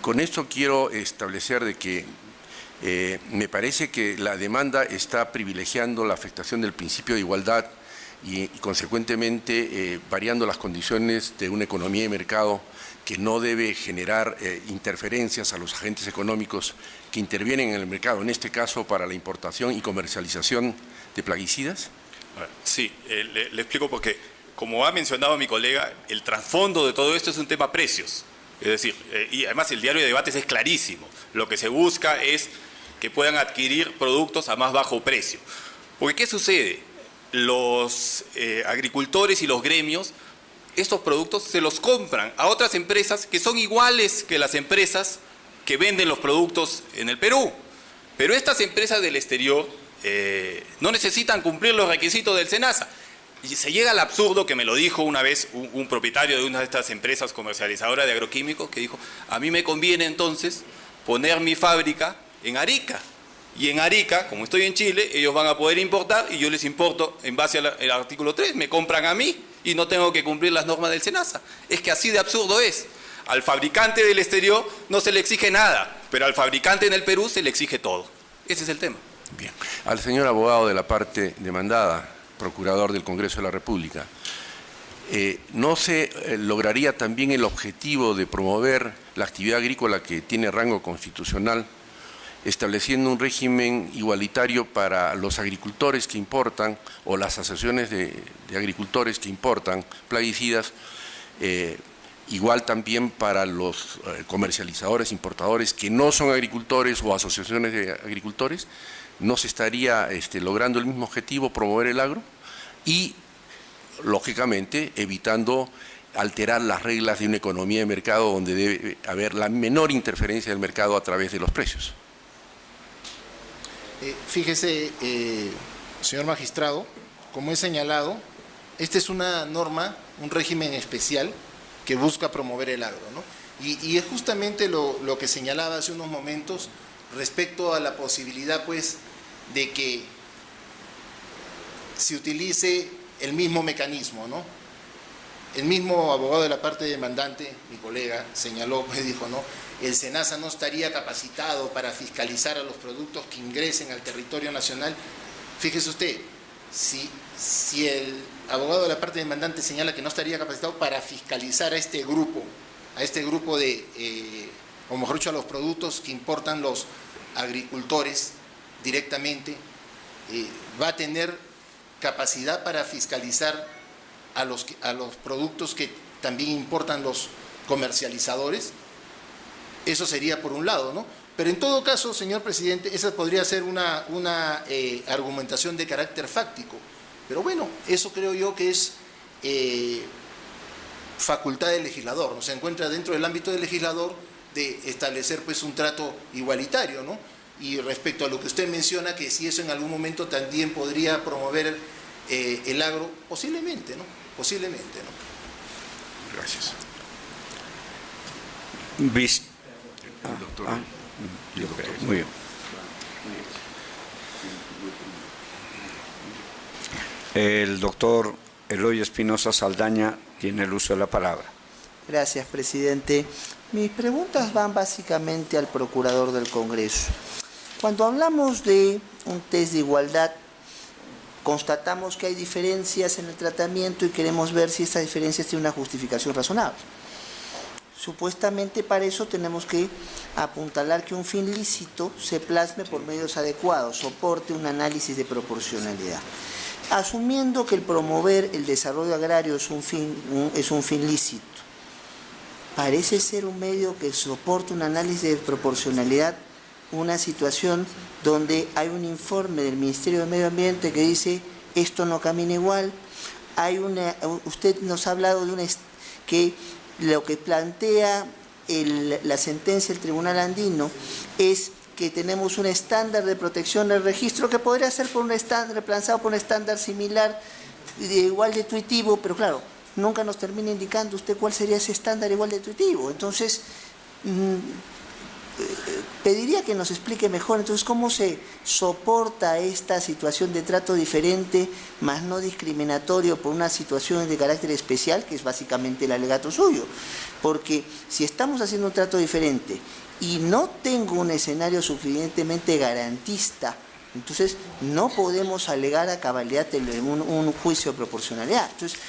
Con esto quiero establecer de que me parece que la demanda está privilegiando la afectación del principio de igualdad y consecuentemente variando las condiciones de una economía de mercado que no debe generar interferencias a los agentes económicos que intervienen en el mercado, en este caso para la importación y comercialización de plaguicidas. Sí, le explico por qué. Como ha mencionado mi colega, el trasfondo de todo esto es un tema precios. Es decir, y además el diario de debates es clarísimo. Lo que se busca es que puedan adquirir productos a más bajo precio. Porque ¿qué sucede? Los agricultores y los gremios, estos productos se los compran a otras empresas que son iguales que las empresas que venden los productos en el Perú. Pero estas empresas del exterior, no necesitan cumplir los requisitos del SENASA. Y se llega al absurdo, que me lo dijo una vez un propietario de una de estas empresas comercializadoras de agroquímicos, que dijo, a mí me conviene entonces poner mi fábrica en Arica. Y en Arica, como estoy en Chile, ellos van a poder importar y yo les importo en base al artículo 3, me compran a mí y no tengo que cumplir las normas del SENASA. Es que así de absurdo es. Al fabricante del exterior no se le exige nada, pero al fabricante en el Perú se le exige todo. Ese es el tema. Bien. Al señor abogado de la parte demandada, procurador del Congreso de la República, ¿no se lograría también el objetivo de promover la actividad agrícola que tiene rango constitucional, estableciendo un régimen igualitario para los agricultores que importan o las asociaciones de agricultores que importan plaguicidas, igual también para los comercializadores, importadores que no son agricultores o asociaciones de agricultores? ¿No se estaría logrando el mismo objetivo, promover el agro? Y, lógicamente, evitando alterar las reglas de una economía de mercado donde debe haber la menor interferencia del mercado a través de los precios. Fíjese, señor magistrado, como he señalado, esta es una norma, un régimen especial que busca promover el agro, ¿no? Y es justamente lo que señalaba hace unos momentos respecto a la posibilidad, pues, de que se utilice el mismo mecanismo, ¿no? El mismo abogado de la parte demandante, mi colega, señaló, pues dijo, ¿no? El SENASA no estaría capacitado para fiscalizar a los productos que ingresen al territorio nacional. Fíjese usted, si el abogado de la parte demandante señala que no estaría capacitado para fiscalizar a este grupo de, o mejor dicho, a los productos que importan los agricultores directamente, va a tener capacidad para fiscalizar a los productos que también importan los comercializadores. Eso sería por un lado, ¿no? Pero en todo caso, señor presidente, esa podría ser una argumentación de carácter fáctico. Pero bueno, eso creo yo que es facultad del legislador, ¿no? Se encuentra dentro del ámbito del legislador de establecer, pues, un trato igualitario, ¿no? Y respecto a lo que usted menciona, que si eso en algún momento también podría promover el agro, posiblemente, ¿no? Posiblemente, ¿no? Gracias. Doctor. Muy bien. El doctor Eloy Espinosa Saldaña tiene el uso de la palabra. Gracias, presidente. Mis preguntas van básicamente al procurador del Congreso. Cuando hablamos de un test de igualdad, constatamos que hay diferencias en el tratamiento y queremos ver si estas diferencias tienen una justificación razonable. Supuestamente para eso tenemos que apuntalar que un fin lícito se plasme por medios adecuados, soporte un análisis de proporcionalidad. Asumiendo que el promover el desarrollo agrario es un fin lícito, parece ser un medio que soporte un análisis de proporcionalidad, una situación donde hay un informe del Ministerio de Medio Ambiente que dice esto no camina igual. Usted nos ha hablado de que lo que plantea la sentencia del Tribunal Andino es que tenemos un estándar de protección del registro que podría ser reemplazado por un estándar similar, igual de intuitivo, pero claro, nunca nos termina indicando usted cuál sería ese estándar igual de intuitivo. Entonces, pediría que nos explique mejor entonces cómo se soporta esta situación de trato diferente, más no discriminatorio por una situación de carácter especial, que es básicamente el alegato suyo. Porque si estamos haciendo un trato diferente y no tengo un escenario suficientemente garantista, entonces no podemos alegar a cabalidad un juicio de proporcionalidad. Entonces,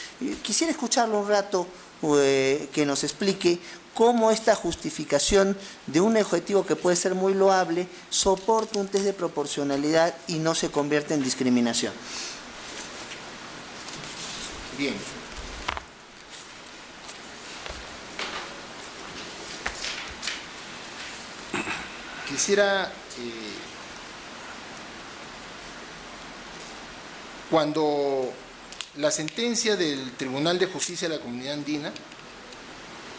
quisiera escucharlo un rato, que nos explique cómo esta justificación de un objetivo que puede ser muy loable soporta un test de proporcionalidad y no se convierte en discriminación. Bien. Quisiera, cuando la sentencia del Tribunal de Justicia de la Comunidad Andina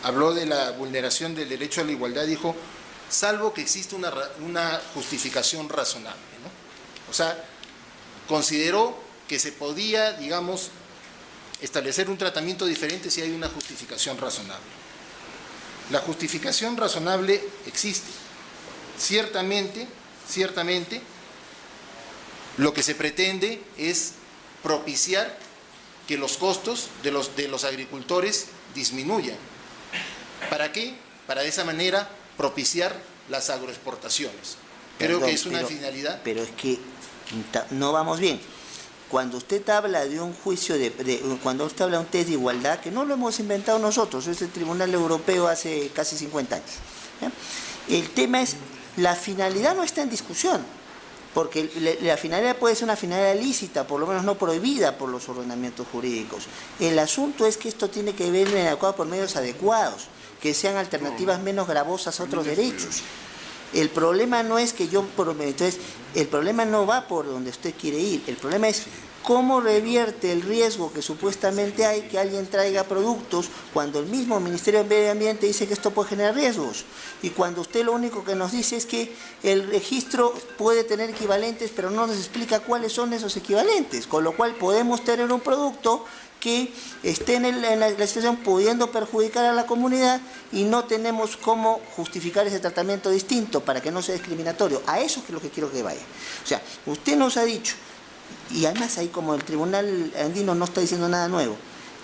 habló de la vulneración del derecho a la igualdad, dijo, salvo que exista una justificación razonable, ¿no? O sea, consideró que se podía, digamos, establecer un tratamiento diferente si hay una justificación razonable. La justificación razonable existe. Ciertamente, lo que se pretende es propiciar que los costos de los agricultores disminuyan. ¿Para qué? Para de esa manera propiciar las agroexportaciones. Creo que es una finalidad. Pero es que no vamos bien. Cuando usted habla de un juicio, cuando usted habla de un test de igualdad, que no lo hemos inventado nosotros, es el Tribunal Europeo hace casi 50 años. ¿Ya? El tema es, la finalidad no está en discusión, porque la finalidad puede ser una finalidad lícita, por lo menos no prohibida por los ordenamientos jurídicos. El asunto es que esto tiene que ver adecuado por medios adecuados, que sean alternativas menos gravosas a otros derechos. El problema no es que entonces, el problema no va por donde usted quiere ir, el problema es cómo revierte el riesgo que supuestamente hay que alguien traiga productos cuando el mismo Ministerio de Medio Ambiente dice que esto puede generar riesgos. Y cuando usted lo único que nos dice es que el registro puede tener equivalentes, pero no nos explica cuáles son esos equivalentes, con lo cual podemos tener un producto que esté en la situación pudiendo perjudicar a la comunidad y no tenemos cómo justificar ese tratamiento distinto para que no sea discriminatorio. A eso es lo que quiero que vaya. O sea, usted nos ha dicho, y además ahí como el Tribunal Andino no está diciendo nada nuevo,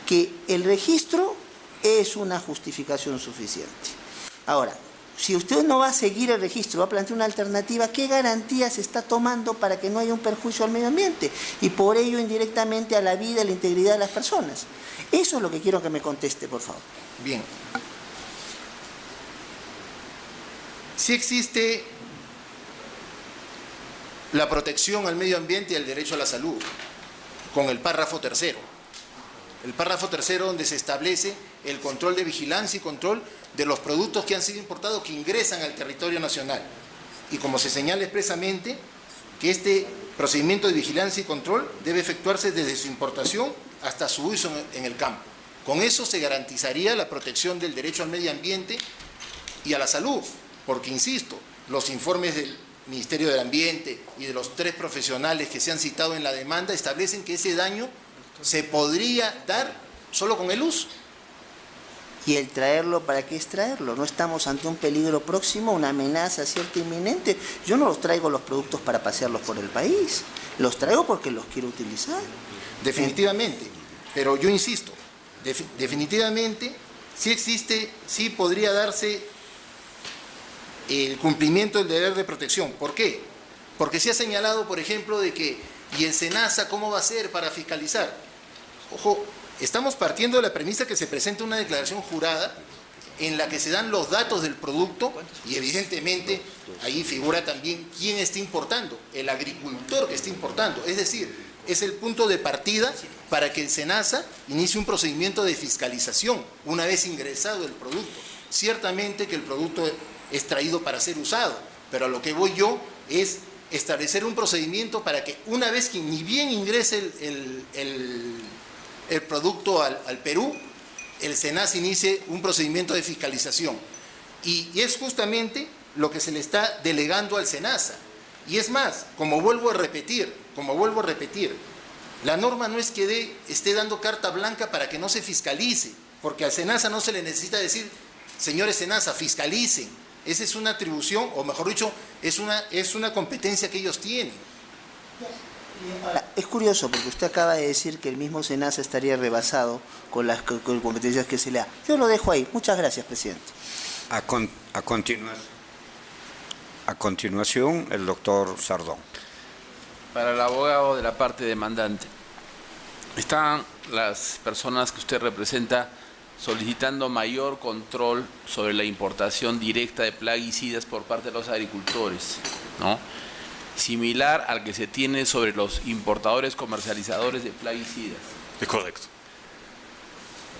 que el registro es una justificación suficiente. Ahora, si usted no va a seguir el registro, va a plantear una alternativa, ¿qué garantías se está tomando para que no haya un perjuicio al medio ambiente? Y por ello indirectamente a la vida y la integridad de las personas. Eso es lo que quiero que me conteste, por favor. Bien. Sí existe la protección al medio ambiente y el derecho a la salud, con el párrafo tercero. El párrafo tercero donde se establece el control de vigilancia y control de los productos que han sido importados que ingresan al territorio nacional. Y como se señala expresamente, que este procedimiento de vigilancia y control debe efectuarse desde su importación hasta su uso en el campo. Con eso se garantizaría la protección del derecho al medio ambiente y a la salud, porque, insisto, los informes del Ministerio del Ambiente y de los 3 profesionales que se han citado en la demanda establecen que ese daño se podría dar solo con el uso. ¿Y el traerlo, para qué es traerlo? ¿No estamos ante un peligro próximo, una amenaza cierta inminente? Yo no los traigo los productos para pasearlos por el país, los traigo porque los quiero utilizar. Definitivamente, pero yo insisto, definitivamente sí existe, sí podría darse el cumplimiento del deber de protección. ¿Por qué? Porque se ha señalado, por ejemplo, de que, ¿y el SENASA cómo va a ser para fiscalizar? Ojo, estamos partiendo de la premisa que se presenta una declaración jurada en la que se dan los datos del producto y evidentemente ahí figura también quién está importando, el agricultor que está importando. Es decir, es el punto de partida para que el SENASA inicie un procedimiento de fiscalización una vez ingresado el producto. Ciertamente que el producto es traído para ser usado, pero a lo que voy yo es establecer un procedimiento para que una vez que ni bien ingrese el producto al Perú, el SENASA inicie un procedimiento de fiscalización. Y es justamente lo que se le está delegando al SENASA. Y es más, como vuelvo a repetir, la norma no es que esté dando carta blanca para que no se fiscalice, porque al SENASA no se le necesita decir, señores SENASA, fiscalicen. Esa es una atribución, o mejor dicho, es una competencia que ellos tienen. Ahora, es curioso porque usted acaba de decir que el mismo SENASA estaría rebasado con las competencias que se le da. Yo lo dejo ahí. Muchas gracias, presidente. A continuación, el doctor Sardón. Para el abogado de la parte demandante, están las personas que usted representa solicitando mayor control sobre la importación directa de plaguicidas por parte de los agricultores, ¿no? Similar al que se tiene sobre los importadores comercializadores de plaguicidas. Es correcto.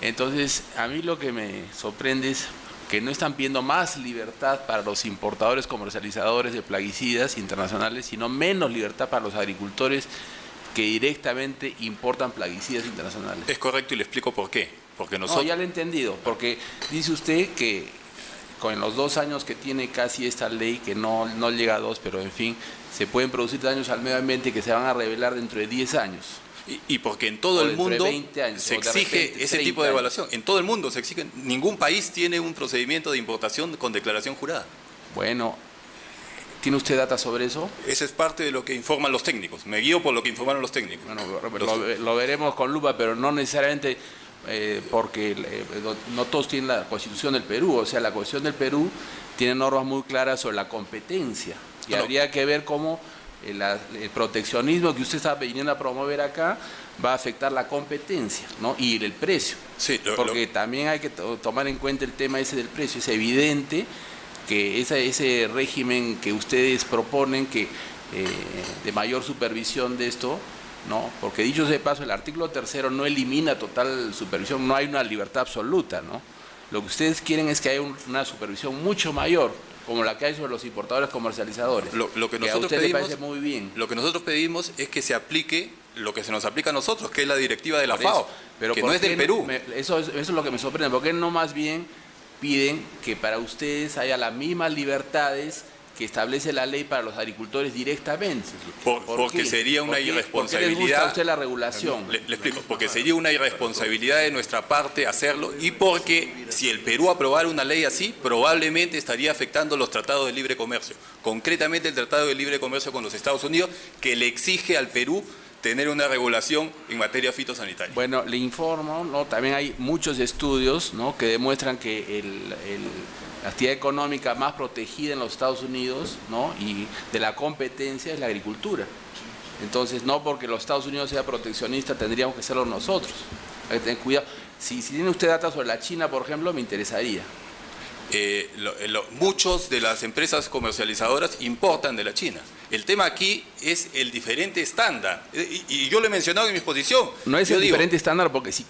Entonces, a mí lo que me sorprende es que no están pidiendo más libertad para los importadores comercializadores de plaguicidas internacionales, sino menos libertad para los agricultores que directamente importan plaguicidas internacionales. Es correcto y le explico por qué. Porque nosotros... No, ya lo he entendido, porque dice usted que con los 2 años que tiene casi esta ley, que no llega a 2, pero en fin, se pueden producir daños al medio ambiente que se van a revelar dentro de 10 años. Y porque en todo el mundo se exige ese tipo de evaluación. En todo el mundo se exige. Ningún país tiene un procedimiento de importación con declaración jurada. Bueno, ¿tiene usted data sobre eso? Esa es parte de lo que informan los técnicos. Me guío por lo que informaron los técnicos. Bueno, lo veremos con lupa, pero no necesariamente porque no todos tienen la Constitución del Perú. O sea, la Constitución del Perú tiene normas muy claras sobre la competencia. Y habría que ver cómo el proteccionismo que usted está viniendo a promover acá va a afectar la competencia, ¿no? Y el precio. Sí, porque también hay que tomar en cuenta el tema ese del precio. Es evidente que ese régimen que ustedes proponen que de mayor supervisión de esto, ¿no? Porque dicho sea de paso, el artículo 3 no elimina total supervisión, no hay una libertad absoluta, ¿no? Lo que ustedes quieren es que haya una supervisión mucho mayor, como la que hay sobre los importadores comercializadores. Lo que a nosotros usted pedimos, le parece muy bien. Lo que nosotros pedimos es que se aplique lo que se nos aplica a nosotros, que es la directiva de la FAO, pero que no es del Perú. Eso es lo que me sorprende. ¿Por qué no más bien piden que para ustedes haya las mismas libertades que establece la ley para los agricultores directamente? Porque sería una irresponsabilidad. ¿Por qué les gusta a usted la regulación? Le explico, porque sería una irresponsabilidad de nuestra parte hacerlo, y porque si el Perú aprobara una ley así, probablemente estaría afectando los tratados de libre comercio, concretamente el Tratado de Libre Comercio con los Estados Unidos, que le exige al Perú tener una regulación en materia fitosanitaria. Bueno, le informo, ¿no? También hay muchos estudios, ¿no?, que demuestran que la actividad económica más protegida en los Estados Unidos, ¿no?, y de la competencia es la agricultura. Entonces, no porque los Estados Unidos sea proteccionista tendríamos que serlo nosotros. Hay que tener cuidado. Si tiene usted datos sobre la China, por ejemplo, me interesaría. Muchos de las empresas comercializadoras importan de la China. El tema aquí es el diferente estándar. Y yo lo he mencionado en mi exposición. No es el diferente estándar, porque si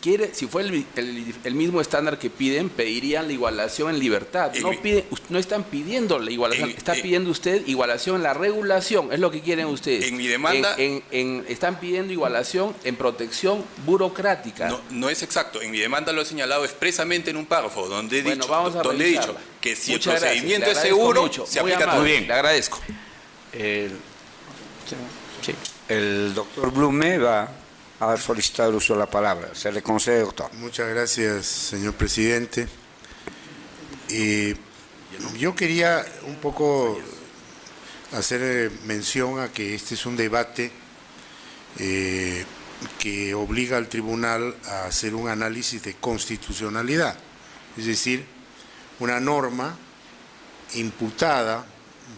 fuera el mismo estándar que piden, pedirían la igualación en libertad. No están pidiendo la igualación, está pidiendo usted igualación en la regulación, es lo que quieren ustedes. En mi demanda... están pidiendo igualación en protección burocrática. No es exacto. En mi demanda lo he señalado expresamente en un párrafo, donde he dicho que si el procedimiento es seguro, se aplica todo. Muy bien, le agradezco. El doctor Blume va a solicitar el uso de la palabra. Se le concede, doctor. Muchas gracias, señor presidente. Yo quería un poco hacer mención a que este es un debate que obliga al tribunal a hacer un análisis de constitucionalidad, es decir, una norma imputada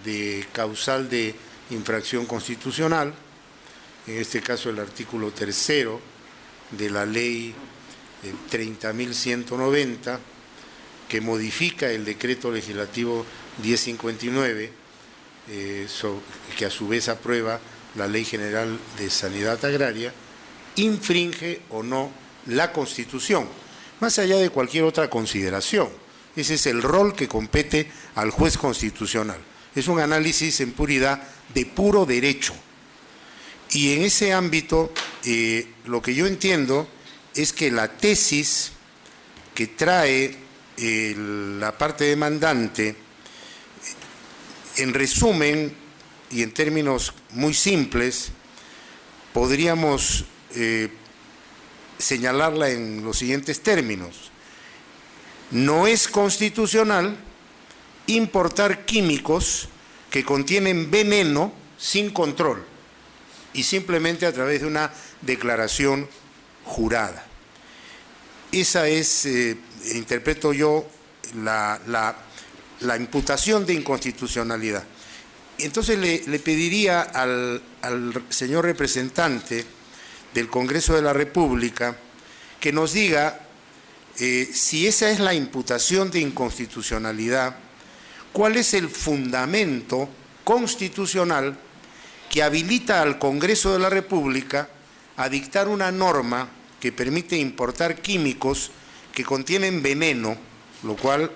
de causal de infracción constitucional, en este caso el artículo 3 de la ley 30.190, que modifica el decreto legislativo 1059, que a su vez aprueba la Ley General de Sanidad Agraria, infringe o no la Constitución, más allá de cualquier otra consideración. Ese es el rol que compete al juez constitucional. Es un análisis en puridad de puro derecho. Y en ese ámbito, lo que yo entiendo es que la tesis que trae la parte demandante, en resumen y en términos muy simples, podríamos señalarla en los siguientes términos. No es constitucional importar químicos que contienen veneno sin control y simplemente a través de una declaración jurada. Esa es, interpreto yo, la imputación de inconstitucionalidad. Entonces le pediría al señor representante del Congreso de la República que nos diga si esa es la imputación de inconstitucionalidad, ¿cuál es el fundamento constitucional que habilita al Congreso de la República a dictar una norma que permite importar químicos que contienen veneno, lo cual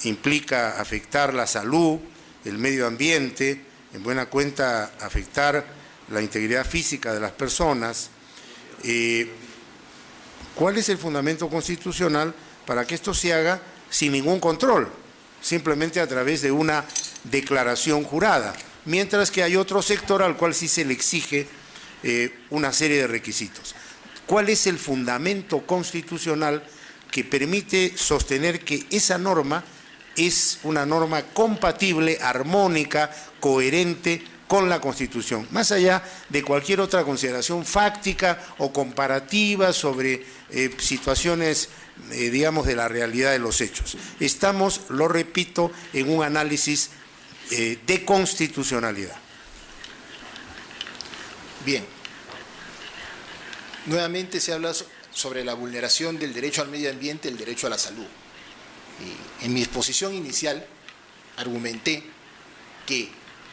implica afectar la salud, el medio ambiente, en buena cuenta afectar la integridad física de las personas? ¿Cuál es el fundamento constitucional para que esto se haga sin ningún control? simplemente a través de una declaración jurada, mientras que hay otro sector al cual sí se le exige una serie de requisitos. ¿Cuál es el fundamento constitucional que permite sostener que esa norma es una norma compatible, armónica, coherente con la Constitución, más allá de cualquier otra consideración fáctica o comparativa sobre situaciones, digamos, de la realidad de los hechos? Estamos, lo repito, en un análisis de constitucionalidad. Bien. Nuevamente se habla sobre la vulneración del derecho al medio ambiente, el derecho a la salud. En mi exposición inicial argumenté que,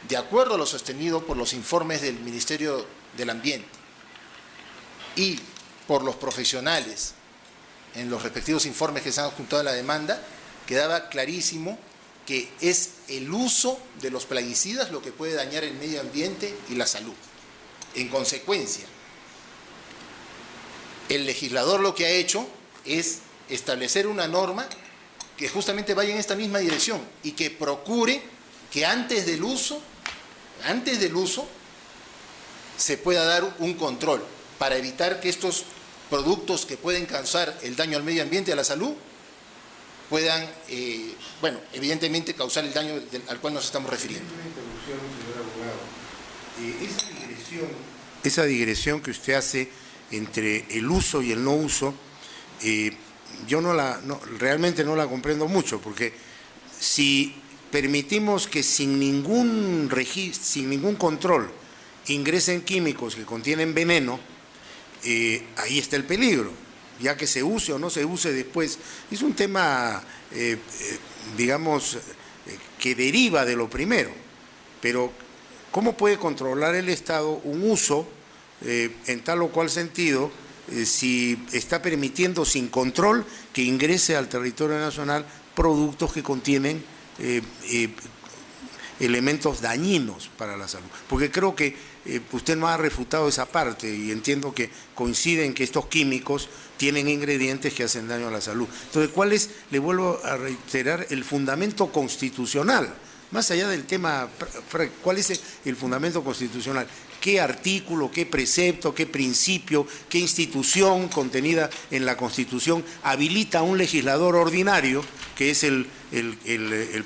de acuerdo a lo sostenido por los informes del Ministerio del Ambiente y por los profesionales en los respectivos informes que se han adjuntado a la demanda, quedaba clarísimo que es el uso de los plaguicidas lo que puede dañar el medio ambiente y la salud. En consecuencia, el legislador lo que ha hecho es establecer una norma que justamente vaya en esta misma dirección y que procure que antes del uso se pueda dar un control para evitar que estos productos que pueden causar el daño al medio ambiente y a la salud puedan, bueno, evidentemente causar el daño al cual nos estamos refiriendo. Esa digresión que usted hace entre el uso y el no uso, yo realmente no la comprendo mucho, porque si permitimos que sin ningún control ingresen químicos que contienen veneno, ahí está el peligro, ya que se use o no se use después. Es un tema, digamos, que deriva de lo primero, pero ¿cómo puede controlar el Estado un uso en tal o cual sentido si está permitiendo sin control que ingrese al territorio nacional productos que contienen elementos dañinos para la salud? Porque creo que usted no ha refutado esa parte y entiendo que coinciden que estos químicos tienen ingredientes que hacen daño a la salud. Entonces, ¿cuál es, le vuelvo a reiterar, el fundamento constitucional? Más allá del tema, ¿cuál es el fundamento constitucional? ¿Qué artículo, qué precepto, qué principio, qué institución contenida en la Constitución habilita a un legislador ordinario, que es el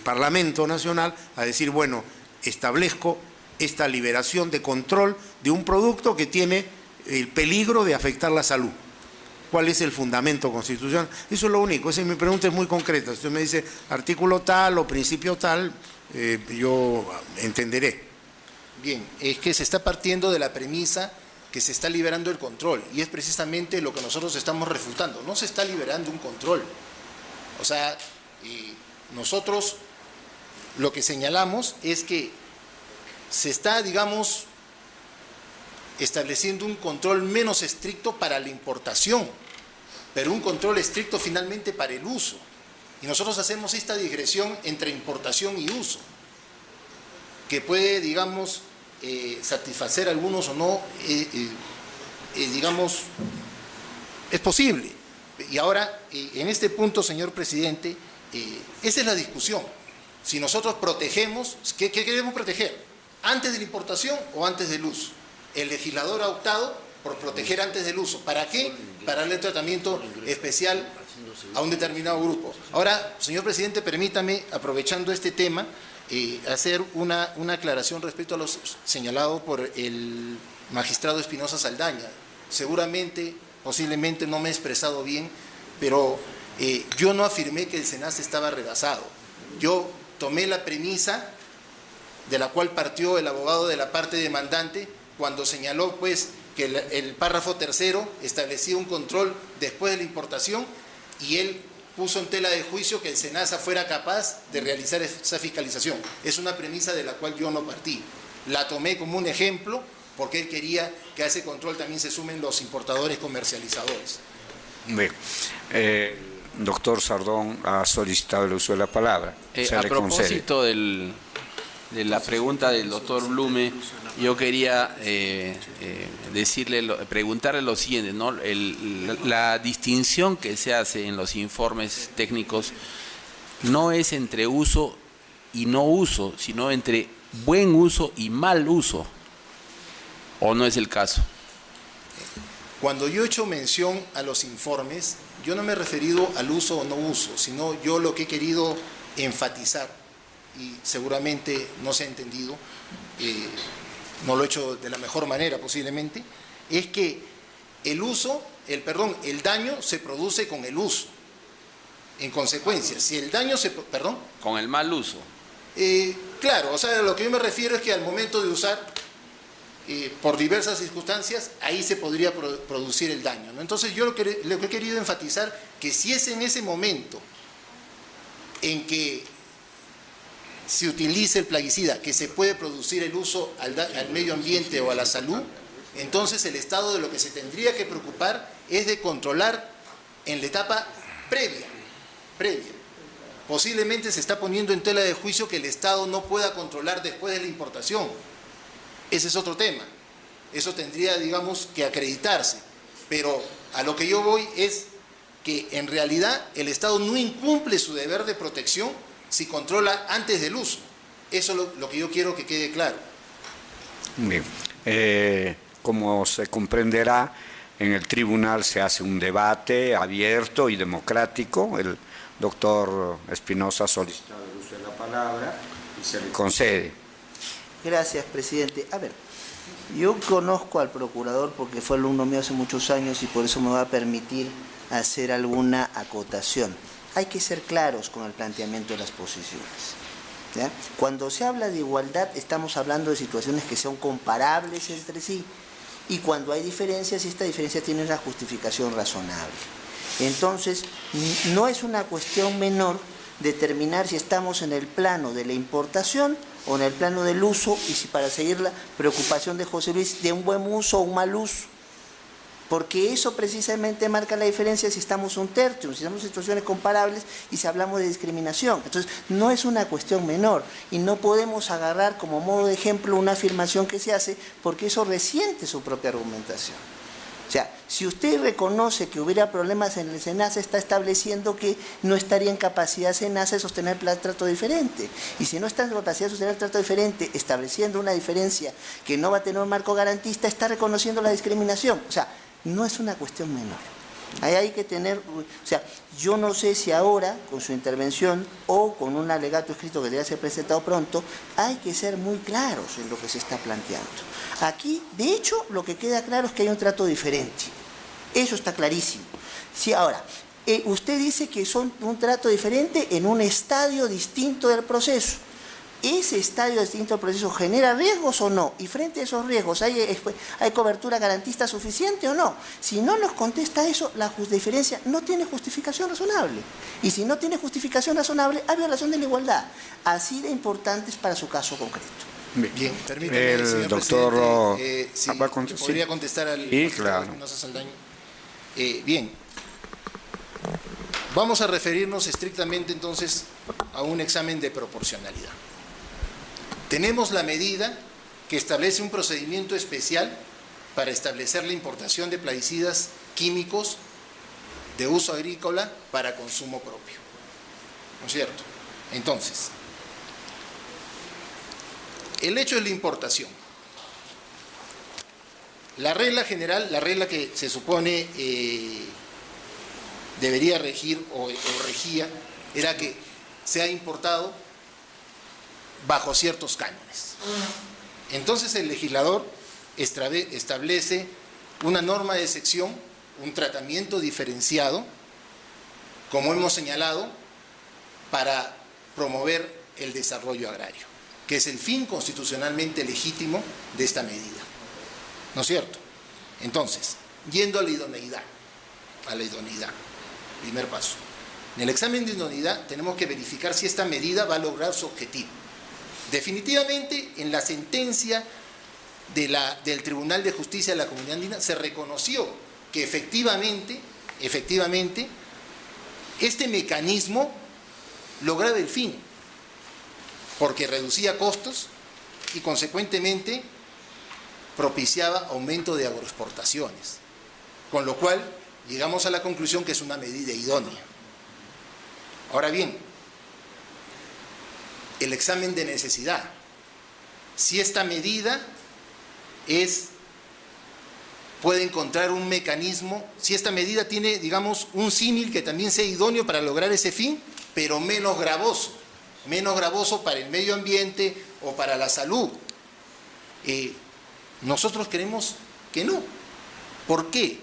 Parlamento Nacional, a decir, bueno, establezco esta liberación de control de un producto que tiene el peligro de afectar la salud? ¿Cuál es el fundamento constitucional? Eso es lo único. Esa mi pregunta es muy concreta. Si usted me dice artículo tal o principio tal, yo entenderé. Bien, es que se está partiendo de la premisa que se está liberando el control, y es precisamente lo que nosotros estamos refutando. No se está liberando un control. O sea, nosotros lo que señalamos es que se está, digamos, estableciendo un control menos estricto para la importación, pero un control estricto finalmente para el uso. Y nosotros hacemos esta digresión entre importación y uso, que puede, digamos, satisfacer a algunos o no, digamos, es posible. Y ahora, en este punto, señor presidente, esa es la discusión. Si nosotros protegemos, ¿qué queremos proteger? ¿Antes de la importación o antes del uso? El legislador ha optado por proteger antes del uso. ¿Para qué? Para darle tratamiento especial a un determinado grupo. Ahora, señor presidente, permítame, aprovechando este tema, hacer una aclaración respecto a lo señalado por el magistrado Espinosa Saldaña. Seguramente, posiblemente no me he expresado bien, pero yo no afirmé que el SENASA estaba rebasado. Yo tomé la premisa de la cual partió el abogado de la parte demandante cuando señaló, pues, que el párrafo tercero establecía un control después de la importación, y él puso en tela de juicio que el SENASA fuera capaz de realizar esa fiscalización. Es una premisa de la cual yo no partí. La tomé como un ejemplo porque él quería que a ese control también se sumen los importadores comercializadores. Bien. Doctor Sardón ha solicitado el uso de la palabra. A propósito de la pregunta del doctor Blume, yo quería preguntarle lo siguiente, ¿no? La distinción que se hace en los informes técnicos no es entre uso y no uso, sino entre buen uso y mal uso. ¿O no es el caso? Cuando yo he hecho mención a los informes, yo no me he referido al uso o no uso, sino yo lo que he querido enfatizar, y seguramente no se ha entendido, no lo he hecho de la mejor manera posiblemente, es que el daño se produce con el uso. En consecuencia, si el daño se... ¿Perdón? Con el mal uso. Claro, o sea, lo que yo me refiero es que al momento de usar, por diversas circunstancias, ahí se podría producir el daño, ¿no? Entonces yo lo que he querido enfatizar, que si es en ese momento en que se utiliza el plaguicida, que se puede producir el uso al medio ambiente o a la salud, entonces el Estado de lo que se tendría que preocupar es de controlar en la etapa previa. Posiblemente se está poniendo en tela de juicio que el Estado no pueda controlar después de la importación. Ese es otro tema. Eso tendría, digamos, que acreditarse. Pero a lo que yo voy es que en realidad el Estado no incumple su deber de protección si controla antes del uso. Eso es lo que yo quiero que quede claro. Bien. Como se comprenderá, en el tribunal se hace un debate abierto y democrático. El doctor Espinosa solicita el uso de la palabra y se le concede. Gracias, presidente. A ver, yo conozco al procurador porque fue alumno mío hace muchos años y por eso me va a permitir hacer alguna acotación. Hay que ser claros con el planteamiento de las posiciones, ¿ya? Cuando se habla de igualdad estamos hablando de situaciones que son comparables entre sí, y cuando hay diferencias, esta diferencia tiene una justificación razonable. Entonces, no es una cuestión menor determinar si estamos en el plano de la importación o en el plano del uso, y si, para seguir la preocupación de José Luis, de un buen uso o un mal uso. Porque eso precisamente marca la diferencia si estamos un tercio, si estamos en situaciones comparables y si hablamos de discriminación. Entonces, no es una cuestión menor y no podemos agarrar como modo de ejemplo una afirmación que se hace porque eso resiente su propia argumentación. O sea, si usted reconoce que hubiera problemas en el SENASA, está estableciendo que no estaría en capacidad SENASA de sostener el trato diferente. Y si no está en capacidad de sostener el trato diferente, estableciendo una diferencia que no va a tener un marco garantista, está reconociendo la discriminación. O sea, no es una cuestión menor. Ahí hay que tener, o sea, yo no sé si ahora, con su intervención o con un alegato escrito que debe ser presentado pronto, hay que ser muy claros en lo que se está planteando. Aquí, de hecho, lo que queda claro es que hay un trato diferente. Eso está clarísimo. Si ahora, usted dice que son un trato diferente en un estadio distinto del proceso. ¿Ese estadio distinto del proceso genera riesgos o no? Y frente a esos riesgos, ¿hay cobertura garantista suficiente o no? Si no nos contesta eso, la diferencia no tiene justificación razonable. Y si no tiene justificación razonable, hay violación de la igualdad. Así de importante es para su caso concreto. Bien, permítame, el señor doctor presidente, si podría contestar al sí, claro. Espinosa Saldaña. Bien, vamos a referirnos estrictamente entonces a un examen de proporcionalidad. Tenemos la medida que establece un procedimiento especial para establecer la importación de plaguicidas químicos de uso agrícola para consumo propio. ¿No es cierto? Entonces, el hecho de la importación. La regla general, la regla que se supone debería regir o regía, era que se ha importado bajo ciertos cánones. Entonces el legislador establece una norma de excepción, un tratamiento diferenciado, como hemos señalado, para promover el desarrollo agrario, que es el fin constitucionalmente legítimo de esta medida. ¿No es cierto? Entonces, yendo a la idoneidad, primer paso. En el examen de idoneidad tenemos que verificar si esta medida va a lograr su objetivo. Definitivamente, en la sentencia del Tribunal de Justicia de la Comunidad Andina se reconoció que efectivamente, este mecanismo lograba el fin, porque reducía costos y consecuentemente propiciaba aumento de agroexportaciones, con lo cual llegamos a la conclusión que es una medida idónea. Ahora bien, el examen de necesidad. Si esta medida puede encontrar un mecanismo, si esta medida tiene, digamos, un símil que también sea idóneo para lograr ese fin, pero menos gravoso para el medio ambiente o para la salud. Nosotros creemos que no. ¿Por qué?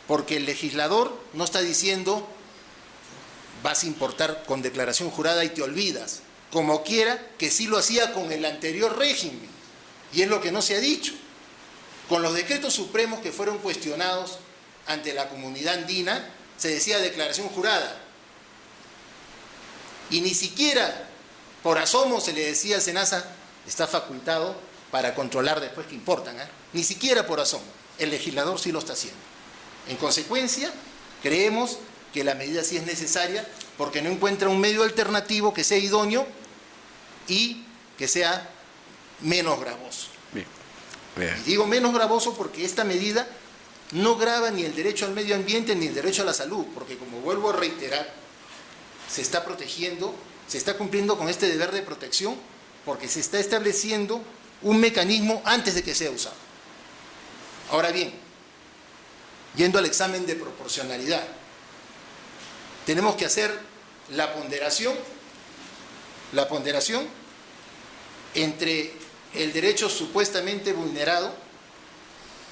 Porque el legislador no está diciendo vas a importar con declaración jurada y te olvidas, como quiera que sí lo hacía con el anterior régimen, y es lo que no se ha dicho. Con los decretos supremos que fueron cuestionados ante la comunidad andina, se decía declaración jurada, y ni siquiera por asomo se le decía al SENASA, está facultado para controlar después que importan, ni siquiera por asomo. El legislador sí lo está haciendo. En consecuencia, creemos que la medida sí es necesaria porque no encuentra un medio alternativo que sea idóneo y que sea menos gravoso. Bien. Y digo menos gravoso porque esta medida no grava ni el derecho al medio ambiente ni el derecho a la salud, porque como vuelvo a reiterar, se está protegiendo, se está cumpliendo con este deber de protección porque se está estableciendo un mecanismo antes de que sea usado. Ahora bien, yendo al examen de proporcionalidad, tenemos que hacer la ponderación entre el derecho supuestamente vulnerado,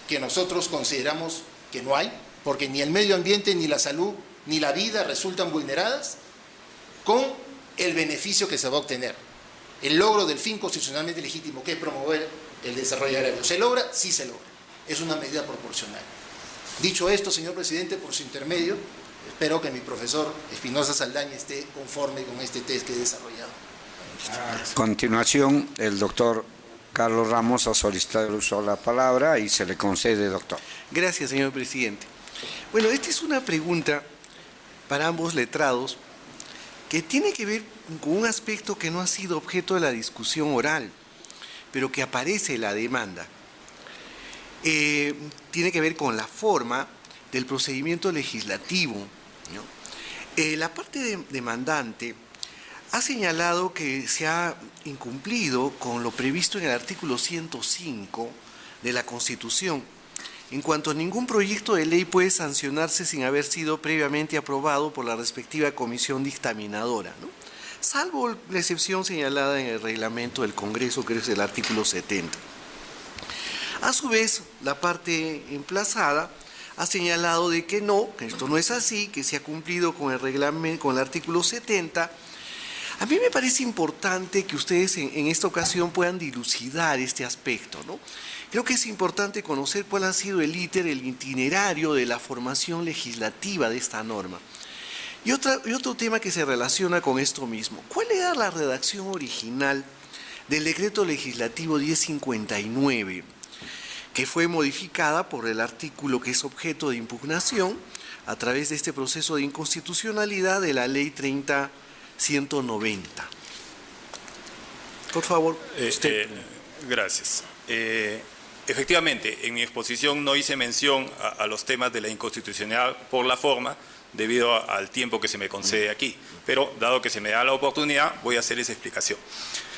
que nosotros consideramos que no hay, porque ni el medio ambiente, ni la salud, ni la vida resultan vulneradas, con el beneficio que se va a obtener. El logro del fin constitucionalmente legítimo, que es promover el desarrollo agrario. ¿Se logra? Sí se logra. Es una medida proporcional. Dicho esto, señor presidente, por su intermedio, espero que mi profesor Espinosa Saldaña esté conforme con este test que he desarrollado. A continuación, el doctor Carlos Ramos ha solicitado el uso de la palabra y se le concede, doctor. Gracias, señor presidente. Bueno, esta es una pregunta para ambos letrados que tiene que ver con un aspecto que no ha sido objeto de la discusión oral, pero que aparece en la demanda. Tiene que ver con la forma del procedimiento legislativo, ¿no? La parte demandante ha señalado que se ha incumplido con lo previsto en el artículo 105 de la Constitución, en cuanto a ningún proyecto de ley puede sancionarse sin haber sido previamente aprobado por la respectiva comisión dictaminadora, ¿no? Salvo la excepción señalada en el reglamento del Congreso, que es el artículo 70. A su vez, la parte emplazada ha señalado de que no, que esto no es así, que se ha cumplido con el reglamento, con el artículo 70. A mí me parece importante que ustedes en esta ocasión puedan dilucidar este aspecto, ¿no? Creo que es importante conocer cuál ha sido el itinerario de la formación legislativa de esta norma. Y otro tema que se relaciona con esto mismo. ¿Cuál era la redacción original del decreto legislativo 1059, que fue modificada por el artículo que es objeto de impugnación a través de este proceso de inconstitucionalidad de la ley 30-190? Por favor, usted. Gracias. Efectivamente, en mi exposición no hice mención a los temas de la inconstitucionalidad por la forma, debido al tiempo que se me concede aquí. Pero, dado que se me da la oportunidad, voy a hacer esa explicación.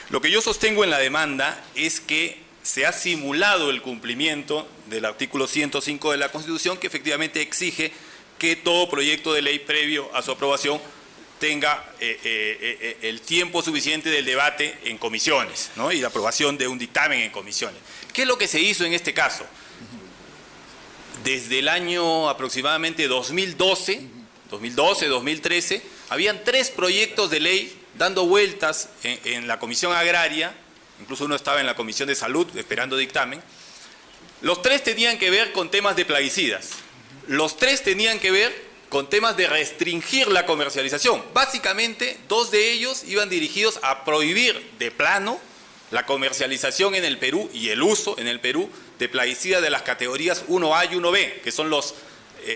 Lo que yo sostengo en la demanda es que se ha simulado el cumplimiento del artículo 105 de la Constitución, que efectivamente exige que todo proyecto de ley previo a su aprobación tenga el tiempo suficiente del debate en comisiones, ¿no? Y la aprobación de un dictamen en comisiones. ¿Qué es lo que se hizo en este caso? Desde el año aproximadamente 2012, 2013, habían 3 proyectos de ley dando vueltas en la Comisión Agraria, incluso uno estaba en la Comisión de Salud esperando dictamen. Los 3 tenían que ver con temas de plaguicidas. Los 3 tenían que ver con temas de restringir la comercialización. Básicamente, 2 de ellos iban dirigidos a prohibir de plano la comercialización en el Perú y el uso en el Perú de plaguicidas de las categorías 1A y 1B, que son los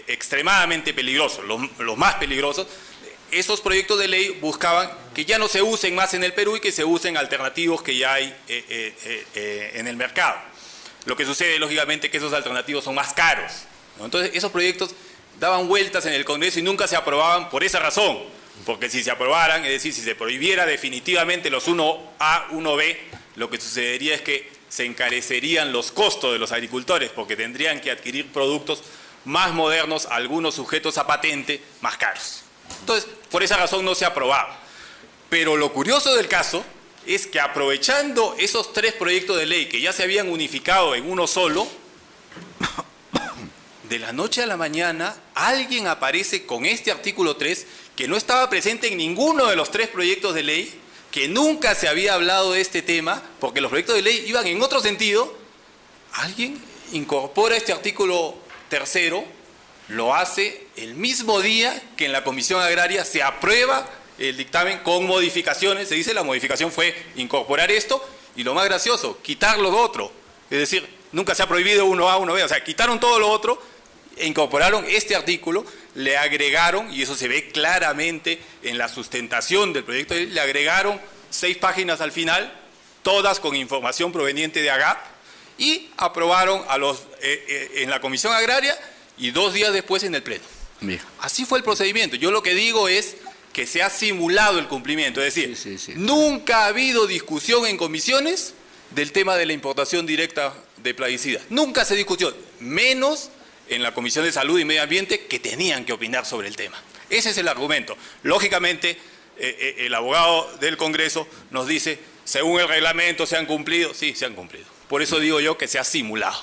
extremadamente peligrosos, los más peligrosos. Esos proyectos de ley buscaban que ya no se usen más en el Perú y que se usen alternativos que ya hay en el mercado. Lo que sucede, lógicamente, que esos alternativos son más caros, ¿no? Entonces, esos proyectos daban vueltas en el Congreso y nunca se aprobaban por esa razón, porque si se aprobaran, es decir, si se prohibiera definitivamente los 1A, 1B, lo que sucedería es que se encarecerían los costos de los agricultores, porque tendrían que adquirir productos más modernos, algunos sujetos a patente, más caros. Entonces, por esa razón no se aprobaba. Pero lo curioso del caso es que aprovechando esos 3 proyectos de ley que ya se habían unificado en uno solo, de la noche a la mañana alguien aparece con este artículo 3 que no estaba presente en ninguno de los 3 proyectos de ley, que nunca se había hablado de este tema, porque los proyectos de ley iban en otro sentido. Alguien incorpora este artículo 3, lo hace el mismo día que en la Comisión Agraria se aprueba el dictamen con modificaciones. Se dice la modificación fue incorporar esto y lo más gracioso, quitar lo otro. Es decir, nunca se ha prohibido 1A, 1B, o sea, quitaron todo lo otro e incorporaron este artículo, le agregaron, y eso se ve claramente en la sustentación del proyecto de ley, le agregaron 6 páginas al final, todas con información proveniente de AGAP, y aprobaron en la Comisión Agraria y 2 días después en el Pleno. Bien. Así fue el procedimiento. Yo lo que digo es que se ha simulado el cumplimiento, es decir, nunca ha habido discusión en comisiones del tema de la importación directa de plaguicidas. Nunca se discutió, menos en la Comisión de Salud y Medio Ambiente, que tenían que opinar sobre el tema. Ese es el argumento. Lógicamente, el abogado del Congreso nos dice, según el reglamento, ¿se han cumplido? Sí, se han cumplido. Por eso digo yo que se ha simulado.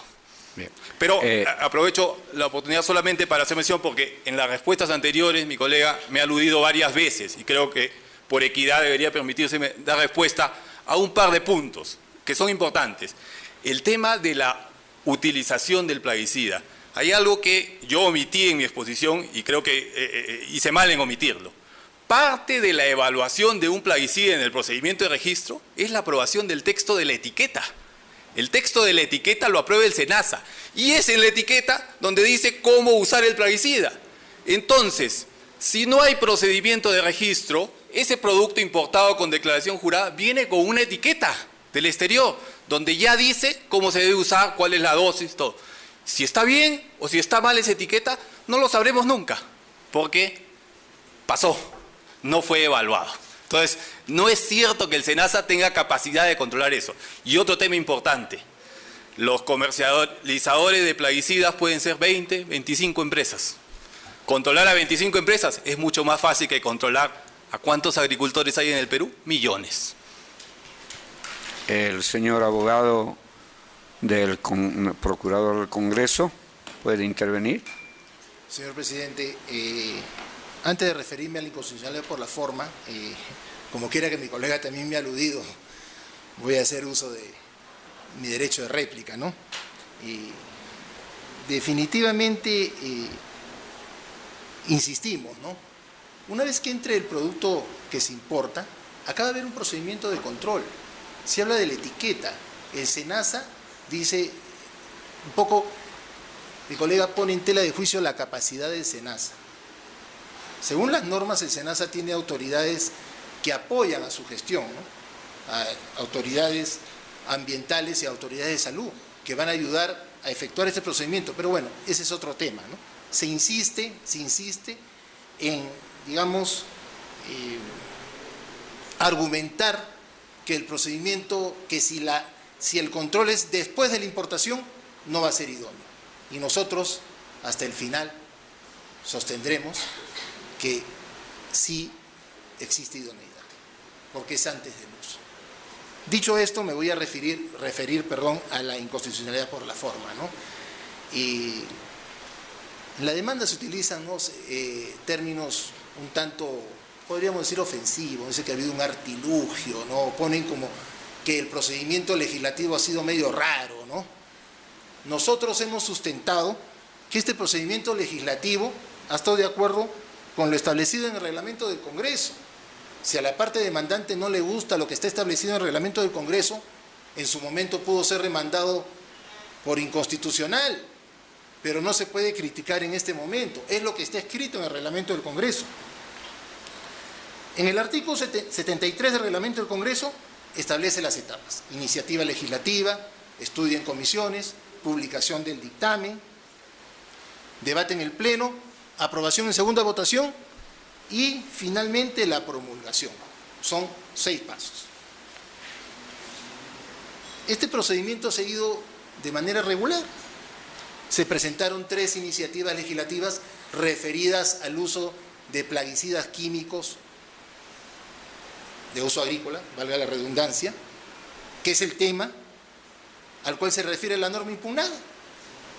Bien. Pero aprovecho la oportunidad solamente para hacer mención, porque en las respuestas anteriores mi colega me ha aludido varias veces, y creo que por equidad debería permitírseme dar respuesta a un par de puntos que son importantes. El tema de la utilización del plaguicida. Hay algo que yo omití en mi exposición y creo que hice mal en omitirlo. Parte de la evaluación de un plaguicida en el procedimiento de registro es la aprobación del texto de la etiqueta. El texto de la etiqueta lo aprueba el SENASA y es en la etiqueta donde dice cómo usar el plaguicida. Entonces, si no hay procedimiento de registro, ese producto importado con declaración jurada viene con una etiqueta del exterior, donde ya dice cómo se debe usar, cuál es la dosis, todo. Si está bien o si está mal esa etiqueta, no lo sabremos nunca, porque pasó, no fue evaluado. Entonces, no es cierto que el SENASA tenga capacidad de controlar eso. Y otro tema importante, los comercializadores de plaguicidas pueden ser 20, 25 empresas. Controlar a 25 empresas es mucho más fácil que controlar a cuántos agricultores hay en el Perú, millones. El señor abogado del procurador del Congreso puede intervenir. Señor presidente, antes de referirme a la inconstitucionalidad por la forma, como quiera que mi colega también me ha aludido, voy a hacer uso de mi derecho de réplica, ¿no? Definitivamente insistimos, ¿no? Una vez que entre el producto que se importa, acaba de haber un procedimiento de control. Se habla de la etiqueta. El SENASA dice, un poco, mi colega pone en tela de juicio la capacidad del SENASA. Según las normas, el SENASA tiene autoridades que apoyan a su gestión, ¿no? A autoridades ambientales y autoridades de salud, que van a ayudar a efectuar este procedimiento. Pero bueno, ese es otro tema, ¿no? Se insiste en, digamos, argumentar que el procedimiento, que si el control es después de la importación, no va a ser idóneo. Y nosotros, hasta el final, sostendremos que sí existe idoneidad, porque es antes del uso. Dicho esto, me voy a referir a la inconstitucionalidad por la forma, ¿no? Y en la demanda se utilizan, ¿no?, términos un tanto, podríamos decir, ofensivos. Dice que ha habido un artilugio, ¿no? Ponen como que el procedimiento legislativo ha sido medio raro, ¿no? Nosotros hemos sustentado que este procedimiento legislativo ha estado de acuerdo con lo establecido en el reglamento del Congreso. Si a la parte demandante no le gusta lo que está establecido en el reglamento del Congreso, en su momento pudo ser remandado por inconstitucional, pero no se puede criticar en este momento. Es lo que está escrito en el reglamento del Congreso. En el artículo 73 del reglamento del Congreso establece las etapas: iniciativa legislativa, estudio en comisiones, publicación del dictamen, debate en el Pleno, aprobación en segunda votación y finalmente la promulgación. Son 6 pasos. Este procedimiento ha seguido de manera regular. Se presentaron 3 iniciativas legislativas referidas al uso de plaguicidas químicos de uso agrícola, valga la redundancia, que es el tema al cual se refiere la norma impugnada.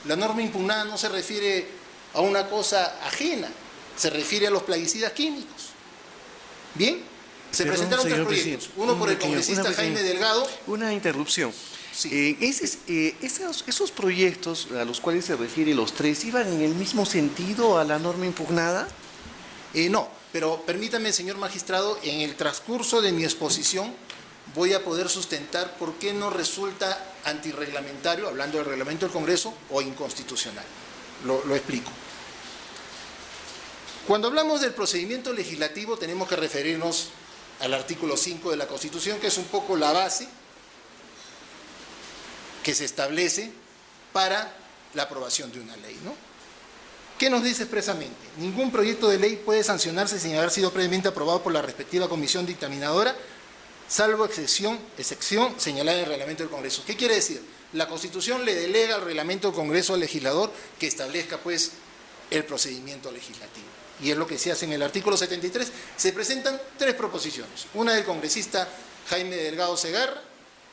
La norma impugnada no se refiere a una cosa ajena, se refiere a los plaguicidas químicos. Bien, se presentaron 3 proyectos, uno por el congresista Jaime Delgado. Una interrupción. Sí. ¿Esos proyectos a los cuales se refiere los 3 iban en el mismo sentido a la norma impugnada? No, pero permítame, señor magistrado, en el transcurso de mi exposición voy a poder sustentar por qué no resulta antirreglamentario, hablando del reglamento del Congreso, o inconstitucional. Lo explico. Cuando hablamos del procedimiento legislativo tenemos que referirnos al artículo 5 de la Constitución, que es un poco la base que se establece para la aprobación de una ley, ¿no? ¿Qué nos dice expresamente? Ningún proyecto de ley puede sancionarse sin haber sido previamente aprobado por la respectiva comisión dictaminadora, salvo excepción señalada en el reglamento del Congreso. ¿Qué quiere decir? La Constitución le delega al reglamento del Congreso al legislador que establezca, pues, el procedimiento legislativo. Y es lo que se hace en el artículo 73. Se presentan 3 proposiciones. Una del congresista Jaime Delgado Segarra,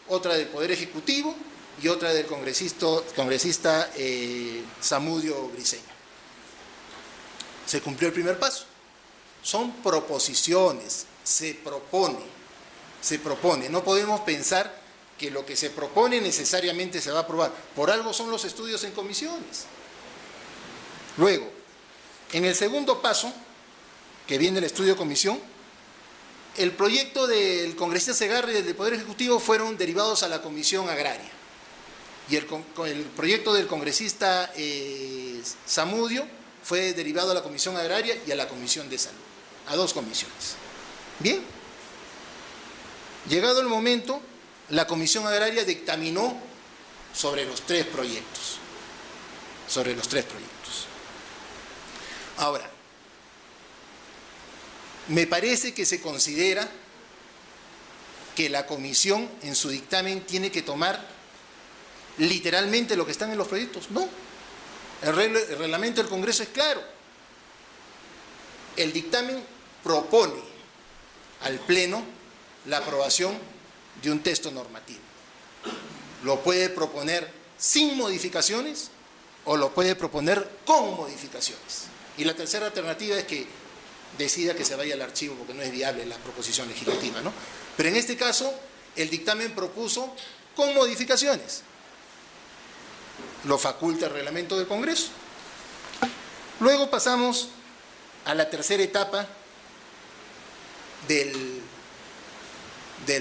otra del Poder Ejecutivo y otra del congresista Zamudio Briceño. Se cumplió el primer paso. Son proposiciones, se propone. No podemos pensar que lo que se propone necesariamente se va a aprobar. Por algo son los estudios en comisiones. Luego, en el segundo paso, que viene el estudio de comisión, el proyecto del congresista Segarra y del Poder Ejecutivo fueron derivados a la Comisión Agraria. Y el proyecto del congresista Zamudio fue derivado a la Comisión Agraria y a la Comisión de Salud, a 2 comisiones. Bien, llegado el momento, la Comisión Agraria dictaminó sobre los 3 proyectos. Ahora, me parece que se considera que la comisión en su dictamen tiene que tomar literalmente lo que están en los proyectos. No, el reglamento del Congreso es claro. El dictamen propone al Pleno la aprobación de un texto normativo. Lo puede proponer sin modificaciones o lo puede proponer con modificaciones. Y la tercera alternativa es que decida que se vaya al archivo porque no es viable la proposición legislativa, ¿no? Pero en este caso, el dictamen propuso con modificaciones. Lo faculta el reglamento del Congreso. Luego pasamos a la tercera etapa del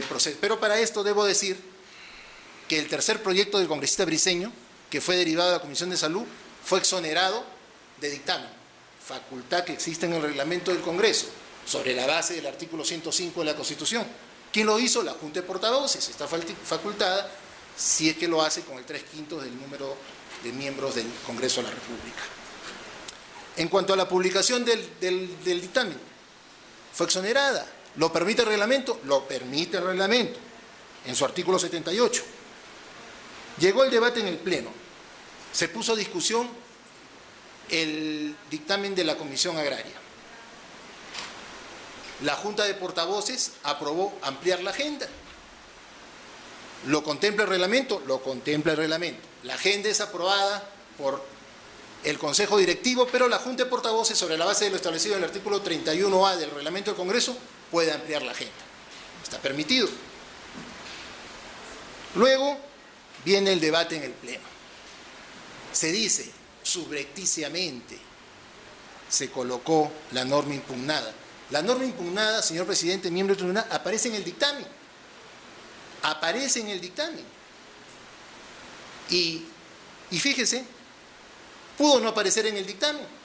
proceso. Pero para esto debo decir que el tercer proyecto del congresista Briceño, que fue derivado de la Comisión de Salud, fue exonerado de dictamen, facultad que existe en el reglamento del Congreso, sobre la base del artículo 105 de la Constitución. ¿Quién lo hizo? La Junta de Portavoces. Está facultada si es que lo hace con el 3/5 del número de miembros del Congreso de la República. En cuanto a la publicación del dictamen, fue exonerada. ¿Lo permite el reglamento? Lo permite el reglamento, en su artículo 78. Llegó el debate en el Pleno. Se puso a discusión el dictamen de la Comisión Agraria. La Junta de Portavoces aprobó ampliar la agenda. ¿Lo contempla el reglamento? Lo contempla el reglamento. La agenda es aprobada por el Consejo Directivo, pero la Junta de Portavoces, sobre la base de lo establecido en el artículo 31A del reglamento del Congreso, puede ampliar la agenda. Está permitido. Luego viene el debate en el Pleno. Se dice, subrepticiamente, se colocó la norma impugnada. La norma impugnada, señor presidente, miembro del tribunal, aparece en el dictamen. Aparece en el dictamen. Y fíjese, pudo no aparecer en el dictamen.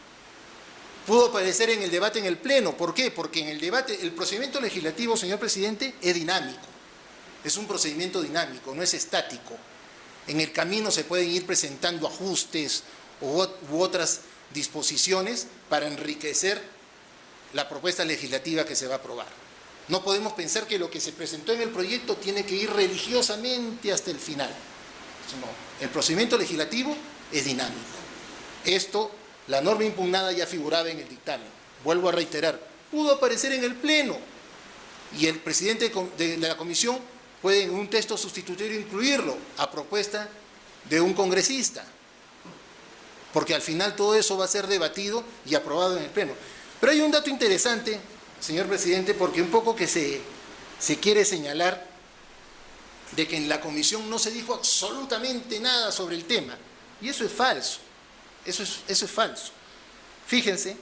Pudo aparecer en el debate en el Pleno. ¿Por qué? Porque en el debate, el procedimiento legislativo, señor presidente, es dinámico. Es un procedimiento dinámico, no es estático. En el camino se pueden ir presentando ajustes u otras disposiciones para enriquecer la propuesta legislativa que se va a aprobar. No podemos pensar que lo que se presentó en el proyecto tiene que ir religiosamente hasta el final. No, el procedimiento legislativo es dinámico. Esto, la norma impugnada ya figuraba en el dictamen. Vuelvo a reiterar, pudo aparecer en el Pleno y el presidente de la comisión puede en un texto sustitutorio incluirlo a propuesta de un congresista, porque al final todo eso va a ser debatido y aprobado en el Pleno. Pero hay un dato interesante, señor presidente, porque un poco que se quiere señalar de que en la comisión no se dijo absolutamente nada sobre el tema, y eso es falso, eso es falso. Fíjense,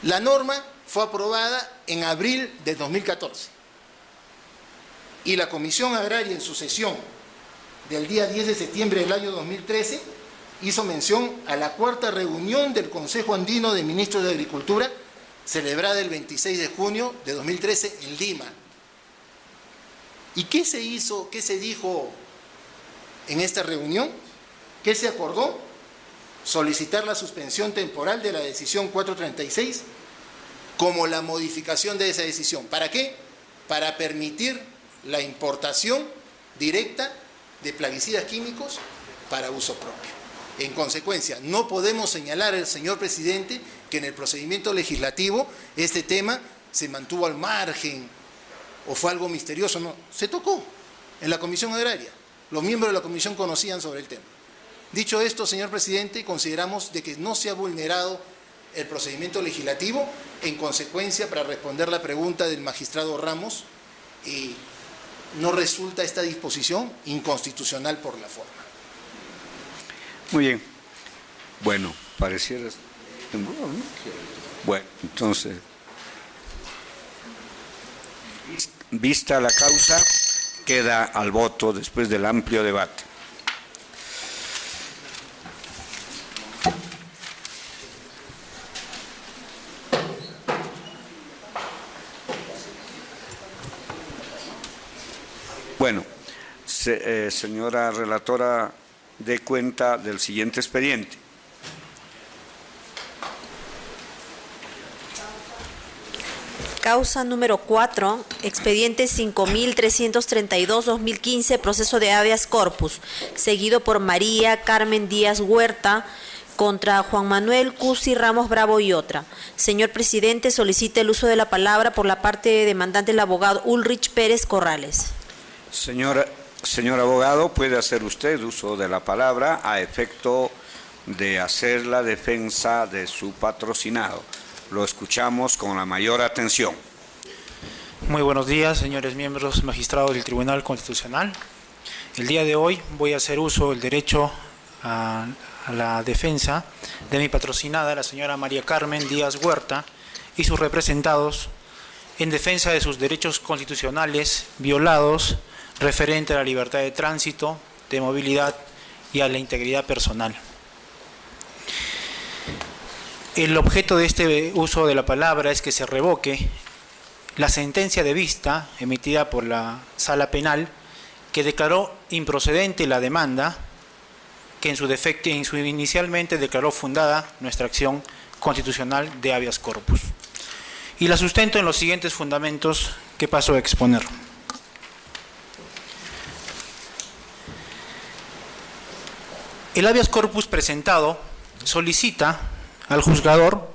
la norma fue aprobada en abril de 2014 y la Comisión Agraria en su sesión del día 10 de septiembre del año 2013 hizo mención a la cuarta reunión del Consejo Andino de Ministros de Agricultura celebrada el 26 de junio de 2013 en Lima. ¿Y qué se hizo, qué se dijo en esta reunión? ¿Qué se acordó? Solicitar la suspensión temporal de la decisión 436 como la modificación de esa decisión. ¿Para qué? Para permitir la importación directa de plaguicidas químicos para uso propio. En consecuencia, no podemos señalar al señor presidente que en el procedimiento legislativo este tema se mantuvo al margen o fue algo misterioso. No, se tocó en la Comisión Agraria. Los miembros de la comisión conocían sobre el tema. Dicho esto, señor presidente, consideramos de que no se ha vulnerado el procedimiento legislativo. En consecuencia, para responder la pregunta del magistrado Ramos, no resulta esta disposición inconstitucional por la forma. Muy bien. Bueno, pareciera... Bueno, entonces, vista la causa, queda al voto después del amplio debate. Bueno, señora relatora, dé cuenta del siguiente expediente. Causa número 4, expediente 5332-2015, proceso de habeas corpus, seguido por María Carmen Díaz Huerta contra Juan Manuel Cusi Ramos Bravo y otra. Señor presidente, solicita el uso de la palabra por la parte demandante el abogado Ulrich Pérez Corrales. Señor abogado, puede hacer usted uso de la palabra a efecto de hacer la defensa de su patrocinado. Lo escuchamos con la mayor atención. Muy buenos días, señores miembros magistrados del Tribunal Constitucional. El día de hoy voy a hacer uso del derecho a la defensa de mi patrocinada, la señora María Carmen Díaz Huerta, y sus representados en defensa de sus derechos constitucionales violados referente a la libertad de tránsito, de movilidad y a la integridad personal. El objeto de este uso de la palabra es que se revoque la sentencia de vista emitida por la Sala Penal que declaró improcedente la demanda que en su defecto inicialmente declaró fundada nuestra acción constitucional de habeas corpus. Y la sustento en los siguientes fundamentos que paso a exponer. El habeas corpus presentado solicita al juzgador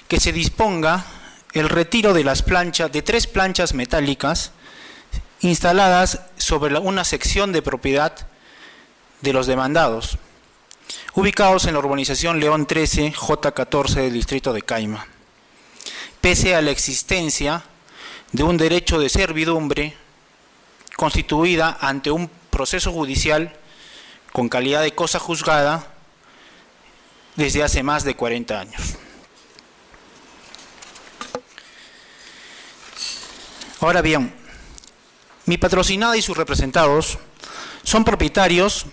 que se disponga el retiro de las planchas, de 3 planchas metálicas instaladas sobre una sección de propiedad de los demandados, ubicados en la urbanización León 13, J14 del distrito de Caima, pese a la existencia de un derecho de servidumbre constituida ante un proceso judicial con calidad de cosa juzgada desde hace más de 40 años. Ahora bien, mi patrocinada y sus representados son propietarios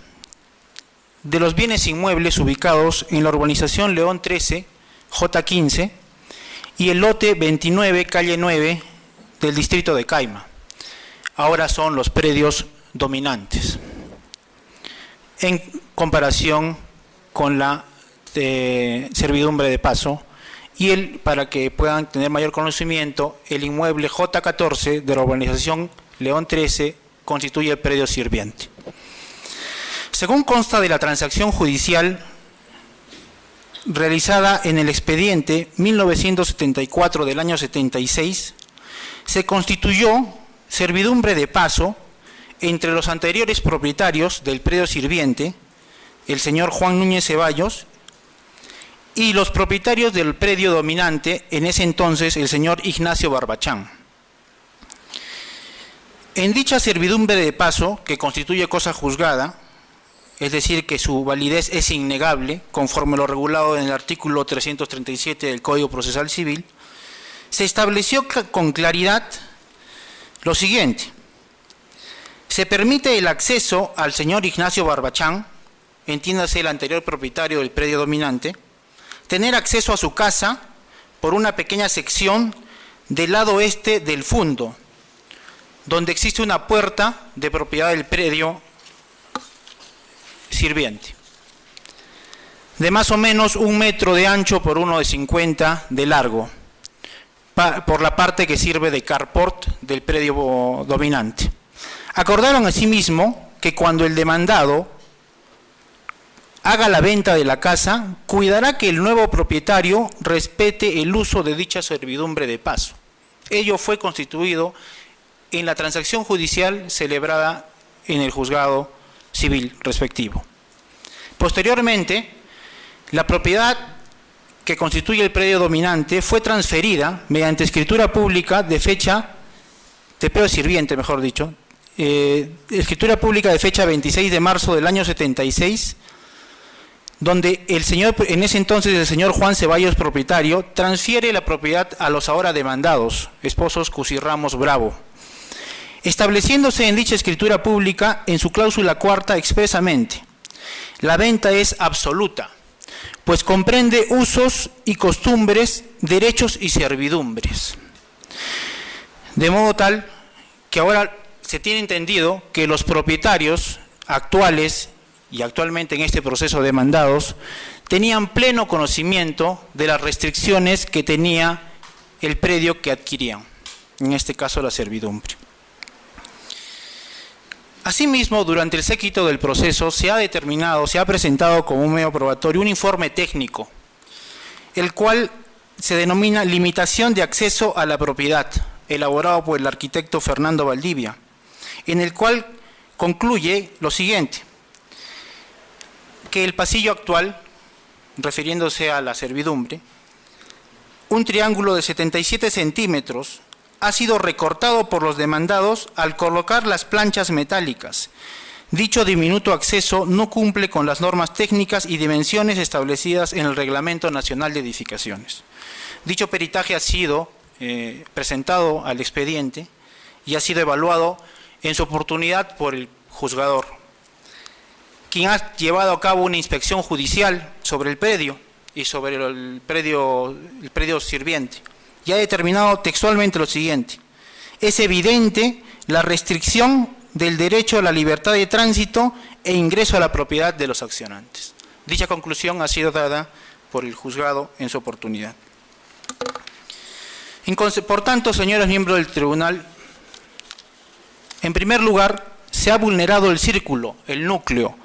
de los bienes inmuebles ubicados en la urbanización León 13, J15 y el lote 29, calle 9 del distrito de Caima. Ahora son los predios dominantes en comparación con la servidumbre de paso y para que puedan tener mayor conocimiento, el inmueble J14 de la urbanización León 13 constituye el predio sirviente. Según consta de la transacción judicial realizada en el expediente 1974 del año 76, se constituyó servidumbre de paso entre los anteriores propietarios del predio sirviente, el señor Juan Núñez Ceballos, y los propietarios del predio dominante, en ese entonces el señor Ignacio Barbachán. En dicha servidumbre de paso, que constituye cosa juzgada, es decir, que su validez es innegable, conforme lo regulado en el artículo 337 del Código Procesal Civil, se estableció con claridad lo siguiente: se permite el acceso al señor Ignacio Barbachán, entiéndase el anterior propietario del predio dominante, tener acceso a su casa por una pequeña sección del lado este del fundo, donde existe una puerta de propiedad del predio sirviente, de más o menos 1 metro de ancho por 1,50 de largo, por la parte que sirve de carport del predio dominante. Acordaron asimismo que cuando el demandado haga la venta de la casa, cuidará que el nuevo propietario respete el uso de dicha servidumbre de paso. Ello fue constituido en la transacción judicial celebrada en el juzgado civil respectivo. Posteriormente, la propiedad que constituye el predio dominante fue transferida mediante escritura pública de fecha, de predio sirviente, mejor dicho, escritura pública de fecha 26 de marzo del año 76, donde el señor, en ese entonces el señor Juan Ceballos, propietario, transfiere la propiedad a los ahora demandados, esposos Cusi Ramos Bravo, estableciéndose en dicha escritura pública en su cláusula cuarta expresamente: la venta es absoluta, pues comprende usos y costumbres, derechos y servidumbres. De modo tal que ahora se tiene entendido que los propietarios actuales y actualmente en este proceso demandados tenían pleno conocimiento de las restricciones que tenía el predio que adquirían, en este caso la servidumbre. Asimismo, durante el séquito del proceso se ha presentado como un medio probatorio un informe técnico, el cual se denomina Limitación de acceso a la propiedad, elaborado por el arquitecto Fernando Valdivia, en el cual concluye lo siguiente: que el pasillo actual, refiriéndose a la servidumbre, un triángulo de 77 centímetros, ha sido recortado por los demandados al colocar las planchas metálicas. Dicho diminuto acceso no cumple con las normas técnicas y dimensiones establecidas en el Reglamento Nacional de Edificaciones. Dicho peritaje ha sido presentado al expediente y ha sido evaluado en su oportunidad por el juzgador, quien ha llevado a cabo una inspección judicial sobre el predio y sobre el predio sirviente, y ha determinado textualmente lo siguiente: es evidente la restricción del derecho a la libertad de tránsito e ingreso a la propiedad de los accionantes. Dicha conclusión ha sido dada por el juzgado en su oportunidad. Por tanto, señores miembros del tribunal, en primer lugar, se ha vulnerado el círculo, el núcleo,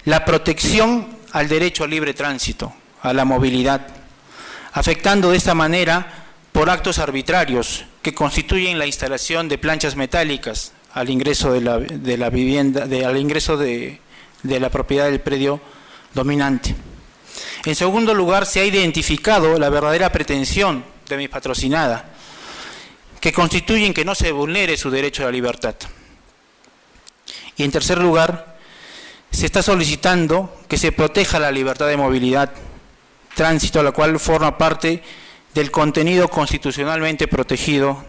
la protección al derecho al libre tránsito, a la movilidad, afectando de esta manera por actos arbitrarios que constituyen la instalación de planchas metálicas al ingreso de la vivienda, al ingreso de la propiedad del predio dominante. En segundo lugar, se ha identificado la verdadera pretensión de mi patrocinada, que constituyen que no se vulnere su derecho a la libertad. Y en tercer lugar, se está solicitando que se proteja la libertad de movilidad, tránsito, a la cual forma parte del contenido constitucionalmente protegido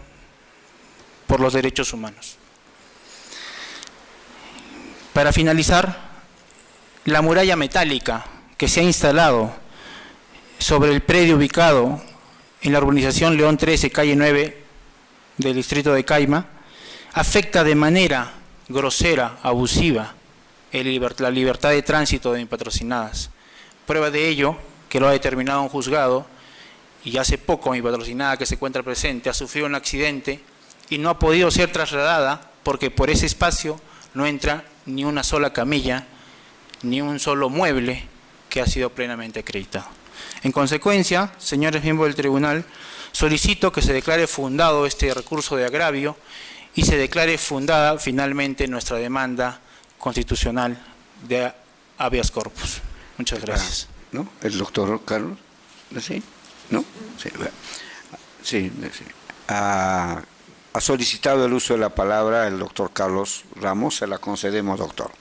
por los derechos humanos. Para finalizar, la muralla metálica que se ha instalado sobre el predio ubicado en la urbanización León 13, calle 9 del distrito de Caima, afecta de manera grosera, abusiva, la libertad de tránsito de mis patrocinadas. Prueba de ello, que lo ha determinado un juzgado, y hace poco mi patrocinada que se encuentra presente ha sufrido un accidente y no ha podido ser trasladada porque por ese espacio no entra ni una sola camilla, ni un solo mueble que ha sido plenamente acreditado. En consecuencia, señores miembros del tribunal, solicito que se declare fundado este recurso de agravio y se declare fundada finalmente nuestra demanda constitucional de habeas corpus. Muchas gracias. ¿No? ¿El doctor Carlos? ¿Sí? ¿No? Sí. Sí. Ha solicitado el uso de la palabra el doctor Carlos Ramos. Se la concedemos, doctor.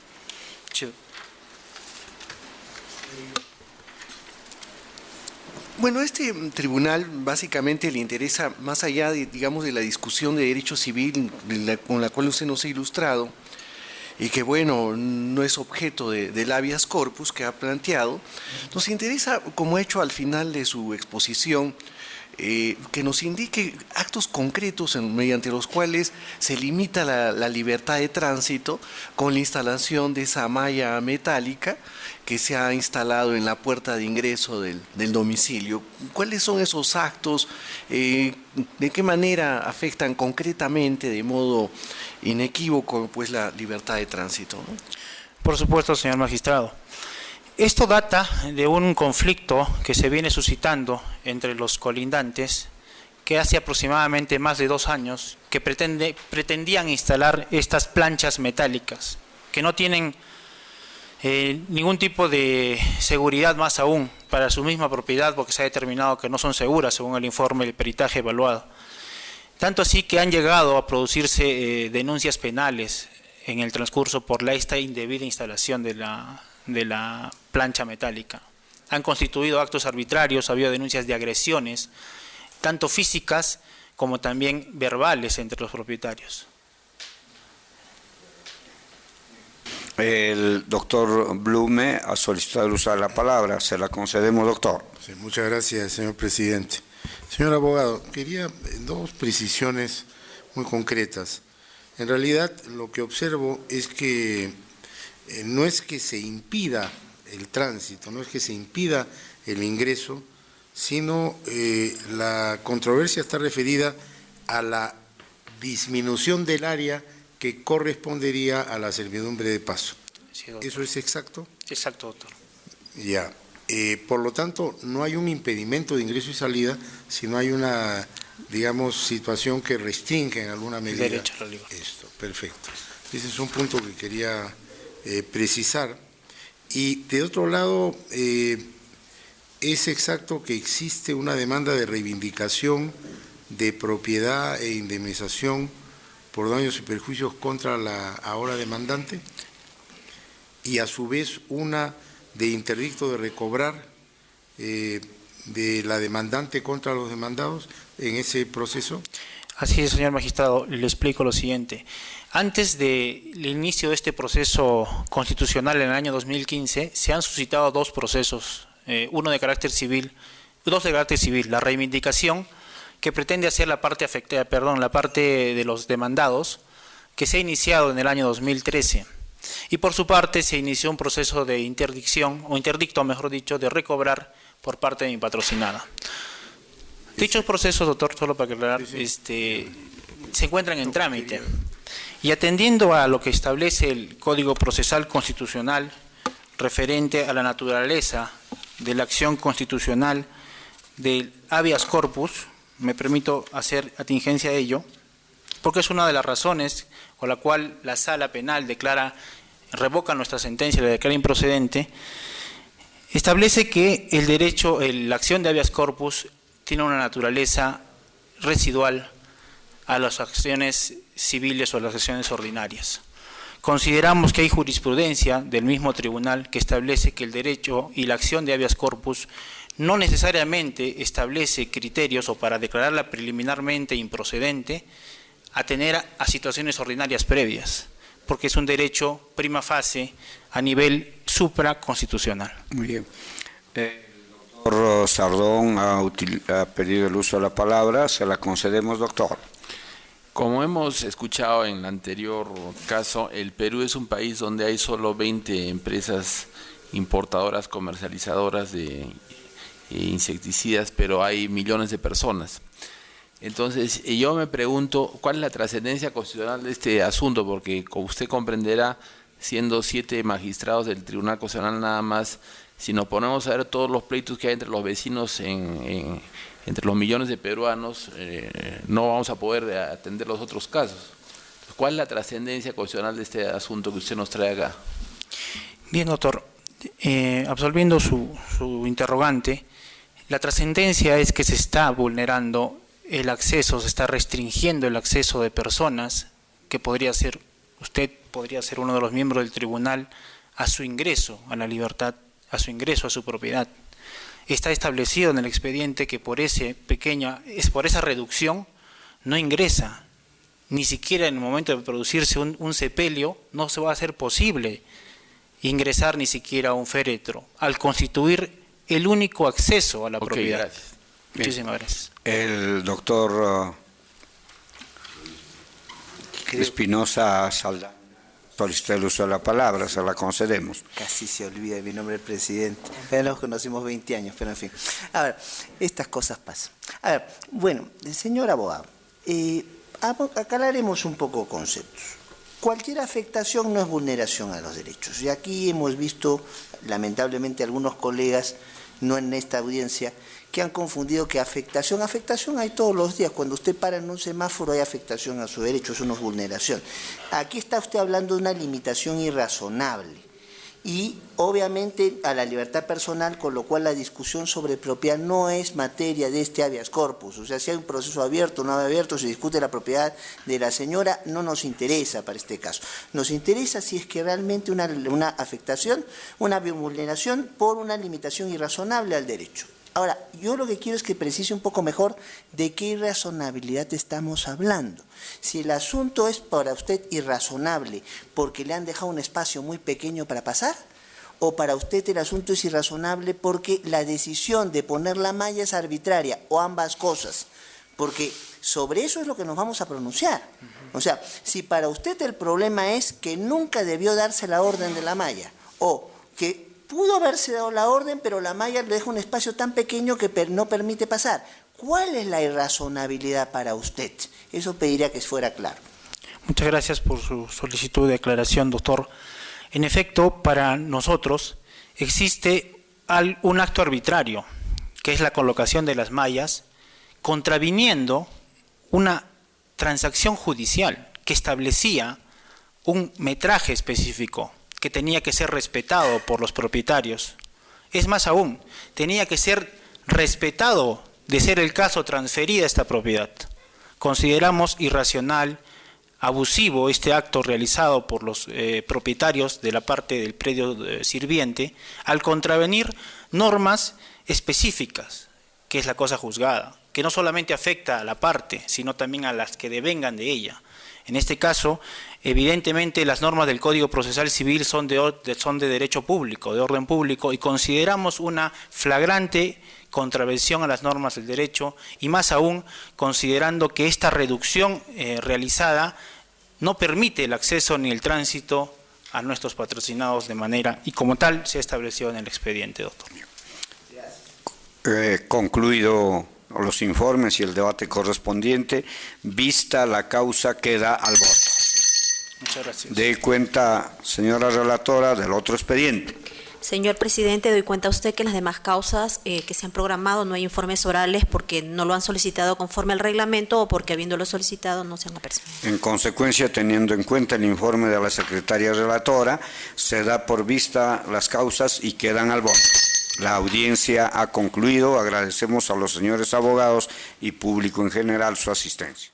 Sí. Bueno, a este tribunal básicamente le interesa, más allá de, digamos, de la discusión de derecho civil con la cual usted nos ha ilustrado, y que, bueno, no es objeto del habeas corpus que ha planteado, nos interesa, como ha hecho al final de su exposición, que nos indique actos concretos mediante los cuales se limita la libertad de tránsito con la instalación de esa malla metálica que se ha instalado en la puerta de ingreso del domicilio. ¿Cuáles son esos actos? ¿De qué manera afectan concretamente, de modo inequívoco, pues, la libertad de tránsito, ¿no? Por supuesto, señor magistrado. Esto data de un conflicto que se viene suscitando entre los colindantes, que hace aproximadamente más de 2 años que pretendían instalar estas planchas metálicas, que no tienen ningún tipo de seguridad, más aún para su misma propiedad, porque se ha determinado que no son seguras según el informe del peritaje evaluado. Tanto así que han llegado a producirse denuncias penales en el transcurso por esta indebida instalación de la plancha metálica. Han constituido actos arbitrarios, ha habido denuncias de agresiones, tanto físicas como también verbales entre los propietarios. El doctor Blume ha solicitado el uso de la palabra. Se la concedemos, doctor. Sí, muchas gracias, señor presidente. Señor abogado, quería 2 precisiones muy concretas. En realidad, lo que observo es que no es que se impida el tránsito, no es que se impida el ingreso, sino la controversia está referida a la disminución del área que correspondería a la servidumbre de paso. Sí, ¿Eso es exacto? Exacto, doctor. Ya. Por lo tanto, no hay un impedimento de ingreso y salida, sino hay una, digamos, situación que restringe en alguna medida derecho a la libertad. Esto. Perfecto. Ese es un punto que quería precisar. Y de otro lado, es exacto que existe una demanda de reivindicación de propiedad e indemnización por daños y perjuicios contra la ahora demandante, y a su vez una de interdicto de recobrar de la demandante contra los demandados en ese proceso. Así es, señor magistrado, le explico lo siguiente. Antes del inicio de este proceso constitucional en el año 2015, se han suscitado 2 procesos, uno de carácter civil, 2 de carácter civil, la reivindicación que pretende hacer la parte afectada, la parte de los demandados, que se ha iniciado en el año 2013. Y por su parte se inició un proceso de interdicción, o interdicto, mejor dicho, de recobrar por parte de mi patrocinada. Dichos procesos, doctor, solo para aclarar, se encuentran en trámite. Y atendiendo a lo que establece el Código Procesal Constitucional referente a la naturaleza de la acción constitucional del habeas corpus, me permito hacer atingencia a ello, porque es una de las razones con la cual la Sala Penal revoca nuestra sentencia y la declara improcedente. Establece que el derecho, la acción de habeas corpus tiene una naturaleza residual a las acciones civiles o a las acciones ordinarias. Consideramos que hay jurisprudencia del mismo tribunal que establece que el derecho y la acción de habeas corpus no necesariamente establece criterios o para declararla preliminarmente improcedente a tener a situaciones ordinarias previas, porque es un derecho prima facie a nivel supraconstitucional. Muy bien. El doctor Sardón ha pedido el uso de la palabra. Se la concedemos, doctor. Como hemos escuchado en el anterior caso, el Perú es un país donde hay solo 20 empresas importadoras, comercializadoras de insecticidas, pero hay millones de personas. Entonces, yo me pregunto, ¿cuál es la trascendencia constitucional de este asunto? Porque, como usted comprenderá, siendo 7 magistrados del Tribunal Constitucional nada más, si nos ponemos a ver todos los pleitos que hay entre los vecinos, entre los millones de peruanos, no vamos a poder atender los otros casos. ¿Cuál es la trascendencia constitucional de este asunto que usted nos trae acá? Bien, doctor. Absolviendo su interrogante, la trascendencia es que se está vulnerando el acceso, se está restringiendo el acceso de personas que podría ser, usted podría ser uno de los miembros del tribunal, a su ingreso a la libertad, a su ingreso a su propiedad. Está establecido en el expediente que por esa reducción no ingresa, ni siquiera en el momento de producirse un sepelio, no se va a hacer posible ingresar ni siquiera a un féretro, al constituir el único acceso a la propiedad. Gracias. Muchísimas gracias. El doctor Espinosa Saldaña solicitó el uso de la palabra, se la concedemos. Casi se olvida de mi nombre, presidente. Ya nos conocimos 20 años, pero en fin. A ver, estas cosas pasan. A ver, bueno, señor abogado, aclararemos un poco conceptos. Cualquier afectación no es vulneración a los derechos. Y aquí hemos visto, lamentablemente, algunos colegas, no en esta audiencia, que han confundido que afectación hay todos los días. Cuando usted para en un semáforo hay afectación a su derecho, eso no es vulneración. Aquí está usted hablando de una limitación irrazonable y obviamente a la libertad personal, con lo cual la discusión sobre propiedad no es materia de este habeas corpus. O sea, si hay un proceso abierto o no abierto, se discute la propiedad de la señora, no nos interesa para este caso. Nos interesa si es que realmente una afectación, una vulneración por una limitación irrazonable al derecho. Ahora, yo lo que quiero es que precise un poco mejor de qué irrazonabilidad estamos hablando. Si el asunto es para usted irrazonable porque le han dejado un espacio muy pequeño para pasar, o para usted el asunto es irrazonable porque la decisión de poner la malla es arbitraria, o ambas cosas, porque sobre eso es lo que nos vamos a pronunciar. O sea, si para usted el problema es que nunca debió darse la orden de la malla, o que pudo haberse dado la orden, pero la malla le deja un espacio tan pequeño que no permite pasar. ¿Cuál es la irrazonabilidad para usted? Eso pediría que fuera claro. Muchas gracias por su solicitud de aclaración, doctor. En efecto, para nosotros existe un acto arbitrario, que es la colocación de las mallas, contraviniendo una transacción judicial que establecía un metraje específico, que tenía que ser respetado por los propietarios. Es más aún, tenía que ser respetado, de ser el caso, transferida esta propiedad. Consideramos irracional, abusivo este acto realizado por los propietarios de la parte del predio sirviente al contravenir normas específicas, que es la cosa juzgada, que no solamente afecta a la parte, sino también a las que devengan de ella. En este caso, evidentemente las normas del Código Procesal Civil son de derecho público, de orden público, y consideramos una flagrante contravención a las normas del derecho, y más aún considerando que esta reducción realizada no permite el acceso ni el tránsito a nuestros patrocinados de manera, y como tal se ha establecido en el expediente, doctor. Concluido los informes y el debate correspondiente, vista la causa, queda al voto. Muchas gracias. Dé cuenta, señora relatora, del otro expediente. Señor presidente, doy cuenta a usted que en las demás causas que se han programado no hay informes orales porque no lo han solicitado conforme al reglamento o porque habiéndolo solicitado no se han apercibido. En consecuencia, teniendo en cuenta el informe de la secretaria relatora, se da por vista las causas y quedan al voto. La audiencia ha concluido. Agradecemos a los señores abogados y público en general su asistencia.